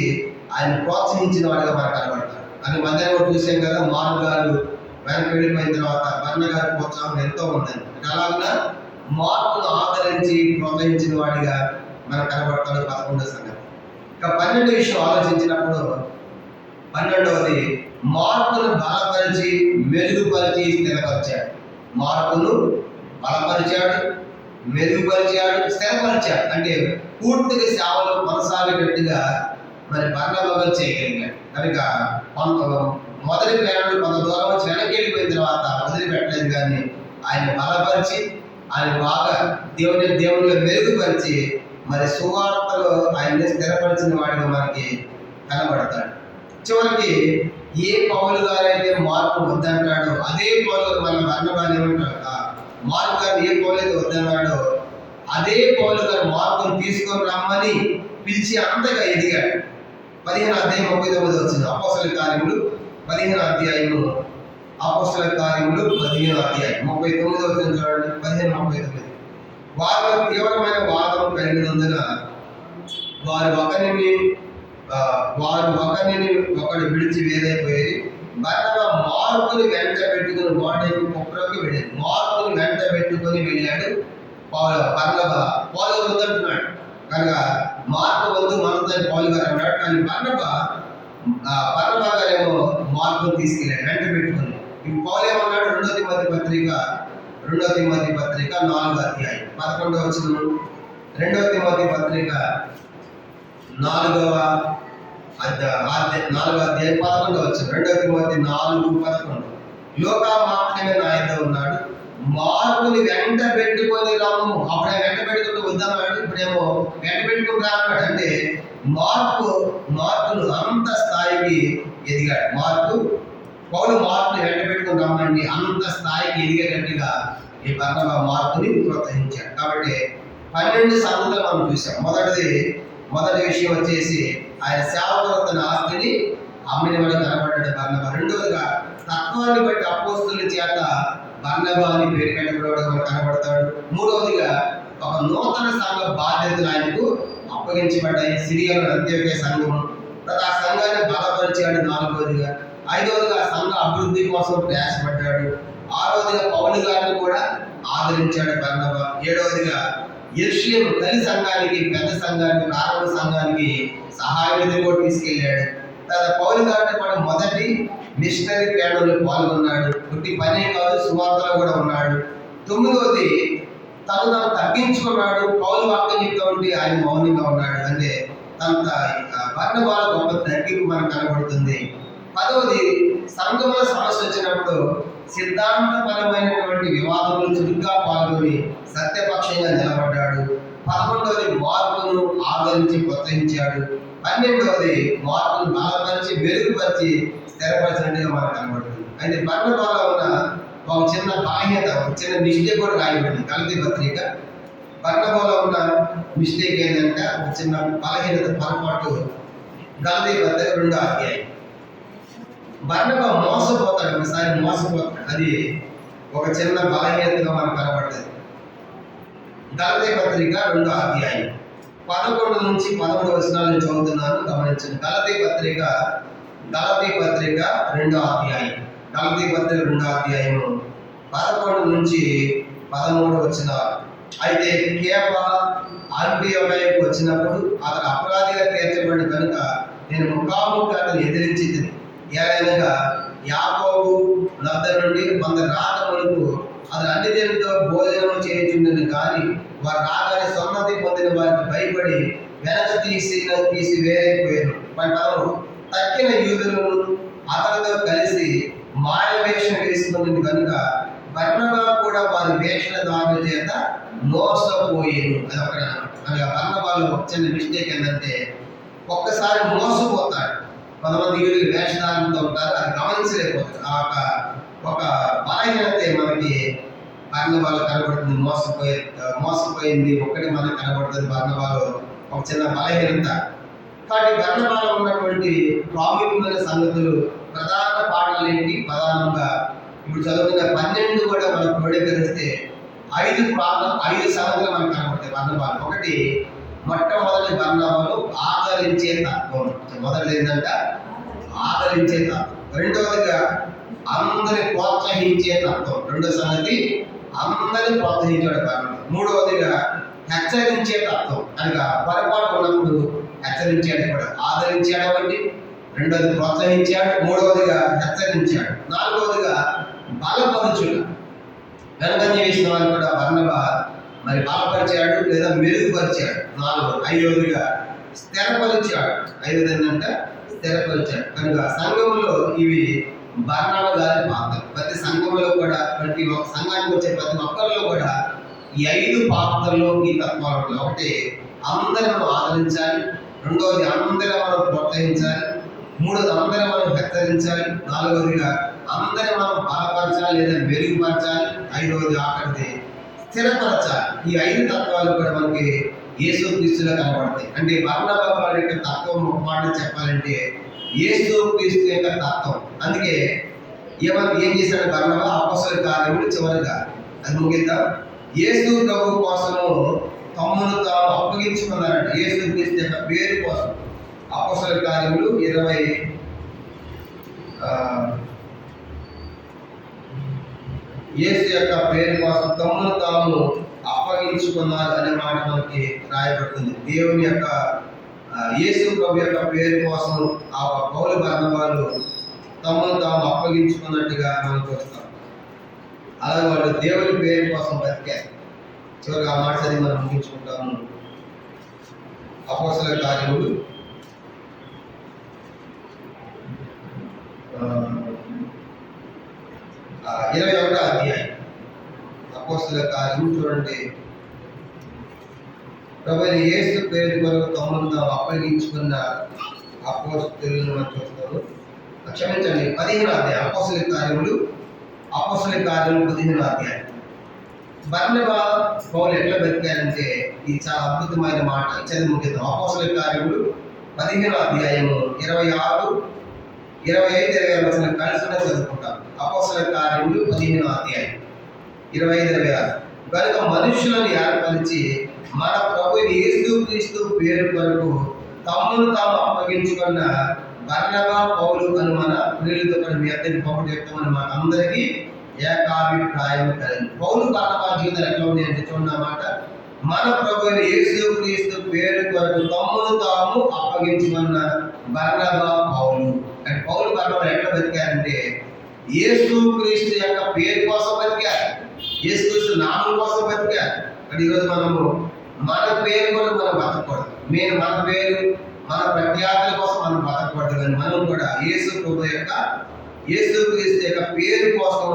ఆయన ప్రోత్సహించిన వాడిగా మనకు కనబడతాడు. అని మధ్యాహ్నం కూడా చూసాం కదా, మార్క్ గారు వెనక్కి వెళ్ళిపోయిన తర్వాత బర్ణ గారి ప్రోత్సాహం ఎంతో ఉందని. అలాగా మార్కును ఆదరించి ప్రోత్సహించిన వాడిగా మనకు కనబడతాడు 11వ సంగతి. ఇక 12 విషయం ఆలోచించినప్పుడు 12వది మార్కును బలపరిచి మెరుగుపరిచి స్థిరపరిచాడు. మార్కును బలపరిచాడు, మెరుగుపరిచాడు, స్థిరపరిచాడు. అంటే పూర్తిగా సేవలు కొనసాగేటట్టుగా మరి బర్నబాగా చేయగలిగాడు. కనుక మొదటి ప్రయాణంలో కొంత దూరం వచ్చి వెనక్కి వెళ్ళిపోయిన తర్వాత వదిలిపెట్టలేదు, కానీ ఆయన బలపరిచి ఆయన బాగా దేవునిలో మెరుగుపరిచి మరి సువార్తలో ఆయన్ని స్థిరపరిచిన వాడిగా మనకి కనబడతాడు. చివరికి ఏ పౌలు గారైతే మార్పు వద్దంటాడో అదే పౌలు మన బర్నబాని ఏమంటాడు, మార్కు గారు ఏ పౌలు అయితే వద్దన్నాడో అదే పౌలు గారు మార్కును తీసుకొని రమ్మని పిలిచి అంతగా ఎదిగాడు. 15వ అధ్యాయం 39 వచ్చింది. అపోస్తల కార్యములు 15వ అధ్యాయము, అపోస్తల కార్యములు 15వ అధ్యాయం 39 వచ్చింది చూడండి. 15:39. వారు తీవ్రమైన వాదం కలిగినందున వారు ఒకరిని ఒకడు విడిచి వేరైపోయేది. బర్నబా మార్కుని వెంట పెట్టుకుని వాడేకి కుప్రోకి వెళ్ళాడు. మార్కుని వెంట పెట్టుకొని వెళ్ళాడు బర్నబా. పౌలు గారు వద్దంటున్నాడు కనుక మార్కు వద్దు మనతో పౌలు గారు అన్నాడు. కానీ బర్నబా గారేమో మార్కుని తీసుకెళ్ళాడు వెంట పెట్టుకుని. ఇప్పుడు పౌలు ఏమన్నాడు, 2వ తిమోతి పత్రిక 4వ అధ్యాయం 11వ వచనం. 2వ తిమోతి పత్రిక 4వ అధ్యాయం 11వ వచనం. 2వ తిమోతి 4:11. లోకా మాత్రమే నా యొద్ద ఉన్నాడు, మార్కుని వెంట పెట్టుకొని రాము. అప్పుడే వెంట పెట్టుకుంటూ వద్దన్నాడు, ఇప్పుడేమో వెంట పెట్టుకుని రా అన్నాడు. అంటే మార్కును అంత స్థాయికి ఎదిగాడు. పౌలు మార్కుని వెంట పెట్టుకుని రమ్మండి అంత స్థాయికి ఎదిగేటట్టుగా ఈ బర్నబా మార్కుని ప్రోత్సహించాడు. కాబట్టి 12 సంగతులు మనం చూసాం. మొదటి విషయం వచ్చేసి ఆయన సేవకులు తన ఆస్తిని అమ్మిన వాడు కనబడ్డాడు బర్నబా. రెండవదిగా తత్వాన్ని బట్టి అపోస్తలుల చేత బర్నబా అని పేరు పెట్టబడేవాడు మనకు కనబడతాడు. మూడవదిగా ఒక నూతన సంఘ బాధ్యతలు ఆయనకు అప్పగించబడ్డాయి. సిరియాలో అంత్యోదయ సంఘం, ఆ సంఘాన్ని బలపరిచాడు. నాలుగవదిగా, ఐదవదిగా సంఘ అభివృద్ధి కోసం ప్రయాసపడ్డాడు. ఆరవదిగా పౌలు గారిని కూడా ఆదరించాడు బర్నబా. ఏడవదిగా యెరూషలేము తల్లి సంఘానికి, పెద్ద సంఘానికి, ప్రారంభ సంఘానికి సహాయ నిధి కూడా తీసుకెళ్ళాడు. తర్వాత పౌలు గారిని కూడా మొదటి మిషనరీ ప్రయాణంలో పాల్గొన్నాడు. పుట్టి పనే కాదు, సువార్తలో కూడా ఉన్నాడు. 9వది తను తగ్గించుకున్నాడు. పౌలు వాక్యం చెప్తూ ఉంటే ఆయన మౌనంగా ఉన్నాడు. అంటే తన బర్నబా గొప్ప తగ్గింపు మనకు కనబడుతుంది. 10వది సంఘంలో సమస్య వచ్చినప్పుడు సిద్ధాంతపరమైనటువంటి వివాదములు చురుగ్గా పాల్గొని సత్యపక్షంగా నిలబడ్డాడు. 11వది మార్కును ఆదరించి ప్రోత్సహించాడు. 12వది మార్కును బలపరిచి మెరుగుపరిచి స్థిరపరిచినట్టుగా మనకు కనబడుతుంది. అయితే బర్నబాలో ఉన్న ఒక చిన్న బాహ్యత, ఒక చిన్న మిస్టేక్ కూడా రాయబడింది గలతీ పత్రిక. బర్నబాలో ఉన్న మిస్టేక్ ఏంటంటే ఒక చిన్న బలహీనత, పొరపాటు. గలతీ పత్రిక 2వ అధ్యాయం. బర్నబా మోసపోతాడు, ఒకసారి మోసపోతాడు. అది ఒక చిన్న బలహీనతగా మనకు కనబడుతుంది. గలతీ పత్రిక 2వ అధ్యాయం 11 నుంచి 13 వచనాలను చదువుతున్నాను, గమనించండి. గలతీ పత్రిక 2వ అధ్యాయం 2వ అధ్యాయం 11 నుంచి 13 వచనాలు. అయితే కేవా అంతియోకయకు వచ్చినప్పుడు అతను అపరాధిగా తీర్చబడి కనుక నేను ముఖాముఖి అతను ఎదిరించి ఏలైనగా యాకోబు నద్ద నుండి 100 రాక వరకు అతను అన్ని దేవునితో భోజనం చేయుచుండెను. కానీ వారు రాగానే సొన్నతి పొందిన వారికి భయపడి వెనక తీసి వేరైపోయారు. తక్కిన యూదులను అతనితో కలిసి మాయ వేషం వేసుకున్నది కనుక బర్నబా కూడా వారి వేషధారుల చేత మోసపోయేను. అది ఒకటి అనగా బర్నబాలో ఒక చిన్న మిస్టేక్ ఏంటంటే ఒక్కసారి మోసపోతాడు. కొంతమంది యూదులు వేషధారణతో ఉంటారు, అది గమనించలేకపోతారు. ఒక బలహీనత మనకి బర్నబాలో కనబడుతుంది. మోసపోయింది ఒకటి మనకు కనబడుతుంది. బర్నబాలో ఒక చిన్న బలహీనత. కాబట్టి బర్నబాలో ఉన్నటువంటి ప్రాముఖ్యమైన సంగతులు, ప్రధాన పాఠాలు ఏంటి? ప్రధానంగా ఇప్పుడు చదువుకున్న 12 కూడా మనం క్రోడీకరిస్తే 5 సంగతులు మనకు కనబడతాయి బర్నబాలో. ఒకటి, మొట్టమొదటి బర్నబాలో ఆదరించే తత్వం. మొదటిది ఏంటంటే ఆదరించే తత్వం. రెండవదిగా అందరిని ప్రోత్సహించే తత్వం. రెండో సంగతి అందరిని ప్రోత్సహించాడు బర్నబా. మూడవదిగా హెచ్చరించే తత్వం. కనుక పొరపాటు ఉన్నప్పుడు హెచ్చరించాడు, కూడా ఆదరించాడు కాబట్టి. రెండవది ప్రోత్సహించాడు, మూడవదిగా హెచ్చరించాడు, నాలుగవదిగా బలపరచుడు. వెనకంజ వేసిన వాళ్ళు కూడా బర్నబా మరి బలపరిచాడు లేదా మెరుగుపరిచాడు. ఐదవదిగా స్థిరపరిచాడు. ఐదవది ఏంటంటే స్థిరపరిచాడు. కనుక సంఘంలో ఇవి బర్నబా గారి పాత్ర. ప్రతి సంఘంలో కూడా, ప్రతి ఒక్క సంఘానికి వచ్చే ప్రతి ఒక్కరిలో కూడా ఈ 5 పాత్రలు, ఈ తత్వాలు. ఒకటి, అందరిని మనం ఆదరించాలి. రెండవది, అందరిని మనం ప్రోత్సహించాలి. మూడవది, అందరిని మనం హెచ్చరించాలి. నాలుగవదిగా అందరిని మనం బలపరచాలి లేదా మెరుగుపరచాలి. ఐదవది, ఆఖరిది స్థిరపరచాలి. ఈ 5 తత్వాలు కూడా మనకి యేసుక్రీస్తులో కనబడతాయి. అంటే బర్నబా గారి యొక్క తత్వం ఒక మాట చెప్పాలంటే యేసుక్రీస్తు యొక్క తత్వం. అందుకే ఏం చేశాడు బర్నబా? అపోస్తలుల కార్యములు చివరిగా అది ముగిద్దాం. యేసు ప్రభు కోసము తమ్మును తాము అప్పగించుకున్నారంట. యేసుక్రీస్తు యొక్క పేరు కోసం. అపోస్తలుల కార్యములు 20 యేసు యొక్క పేరు కోసం తమ్మును తాము అప్పగించుకున్నారు అనే మాట మనకి రాయబడుతుంది. దేవుని యొక్క యేసు ప్రభు యొక్క పేరు కోసం ఆ పౌలు బర్నబాలు తమ్మును తాము అప్పగించుకున్నట్టుగా మనం చూస్తాం. అలాగే వాళ్ళు దేవుని పేరు కోసం బతికారు. చివరిగా ఆ మాట చదివి మనం ముగించుకుంటాము. అపోస్తలుల కార్యములు 21వ అధ్యాయం. అపోస్తలుల కార్యములు చూడండి. ప్రభువైన యేసు పేరు కొరకు తమ్మును తాము అప్పగించుకున్న అపోస్తలులను మనం చూస్తాము. క్షమించండి, 15వ అధ్యాయం. అపోస్తలుల కార్యములు 15వ అధ్యాయం. బర్నబా పౌలు ఎట్లా బతికారంటే ఇది చాలా అద్భుతమైన మాట. చదివి ముగిద్దాం. అపోస్తలుల కార్యములు 15వ అధ్యాయము 26, 25, 26 కలిసి చదువుకుంటాం. అపోస్తలుల కార్యములు 15వ అధ్యాయం 25, 26. కనుక మనుషులను ఏర్పరిచి మన ప్రభు యేసుక్రీస్తు పేరు కొరకు తమ్మును తాము అప్పగించుకున్న బర్నబా పౌలు అని మన ప్రియులతో కూడా మీ అందరికీ పౌరులు చెప్తామని మన అందరికీ ఏకాభిప్రాయం కలిగింది. పౌలు బర్నబా జీవితాలు ఎట్లా ఉంది అంటే చూడండి అన్నమాట. మన ప్రభు యేసుక్రీస్తు పేరు కొరకు తమ్మును తాము అప్పగించుకున్న బర్నబా పౌలు. అంటే పౌలు బర్నబా ఎట్లా బతికారంటే యేసుక్రీస్తు యొక్క పేరు కోసం బతికారు, యేసుక్రీస్తు నామం కోసం బతికారు. అంటే ఈరోజు మనము మన పేరు కూడా మనం బతకూడదు. మన పేరు, మన ప్రఖ్యాతుల కోసం మనం బతకూడదు. కానీ మనం కూడా యేసుక్రీస్తు యొక్క పేరు కోసం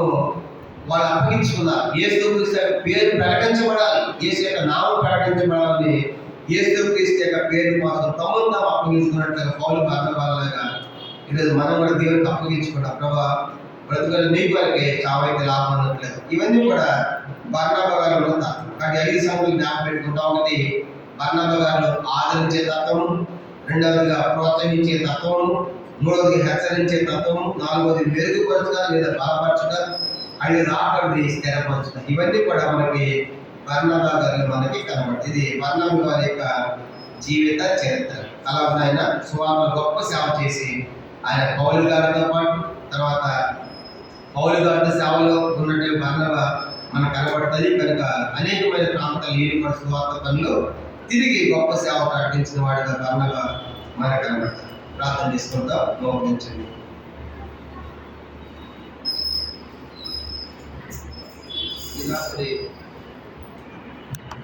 వాళ్ళు అప్పగించుకున్నారు. యేసుక్రీస్తు యొక్క పేరు ప్రకటించబడాలి, యేసు యొక్క నామం ప్రకటించబడాలని యేసుక్రీస్తు యొక్క పేరు కోసం తమను తాము అప్పగించుకున్నట్లుగా పౌలు బర్నబాలాగా ఈరోజు మనం కూడా దేవునికి అప్పగించుకున్నాం. ప్రభా బ్రతుకులు నీ కొరకే, చావైతే లాభం అనట్లేదు. ఇవన్నీ కూడా బర్నబా గారు ఉంటారు. కానీ 5 సంగతులు జ్ఞాపకం పెట్టుకుంటాం. ఒకటి, బర్నబా గారు ఆదరించే తత్వము, రెండవదిగా ప్రోత్సహించే తత్వము, మూడవది హెచ్చరించే తత్వము, నాలుగవది మెరుగుపరచుట లేదా బలపరచుట, 5 ఆఖరిది స్థిరపరచుట. ఇవన్నీ కూడా మనకి బర్నబా గారిలో మనకి కనబడుతుంది. ఇది బర్నబా గారి యొక్క జీవిత చరిత్ర. అలా ఆయన సువార్తలో గొప్ప సేవ చేసి ఆయన పౌలు గారితో పాటు తర్వాత పౌలు గారి సేవలో ఉన్నట్టు బర్నబా మనకు కనబడుతుంది. కనుక అనేకమైన ప్రాంతాలు ఏడుపడి సువార్త పనులు తిరిగి గొప్ప సేవ ప్రకటించిన వాడిగా బర్నబా మనకు కనబడుతుంది. ప్రార్థన చేసుకుంటాం. మోకరించండి. ఇలా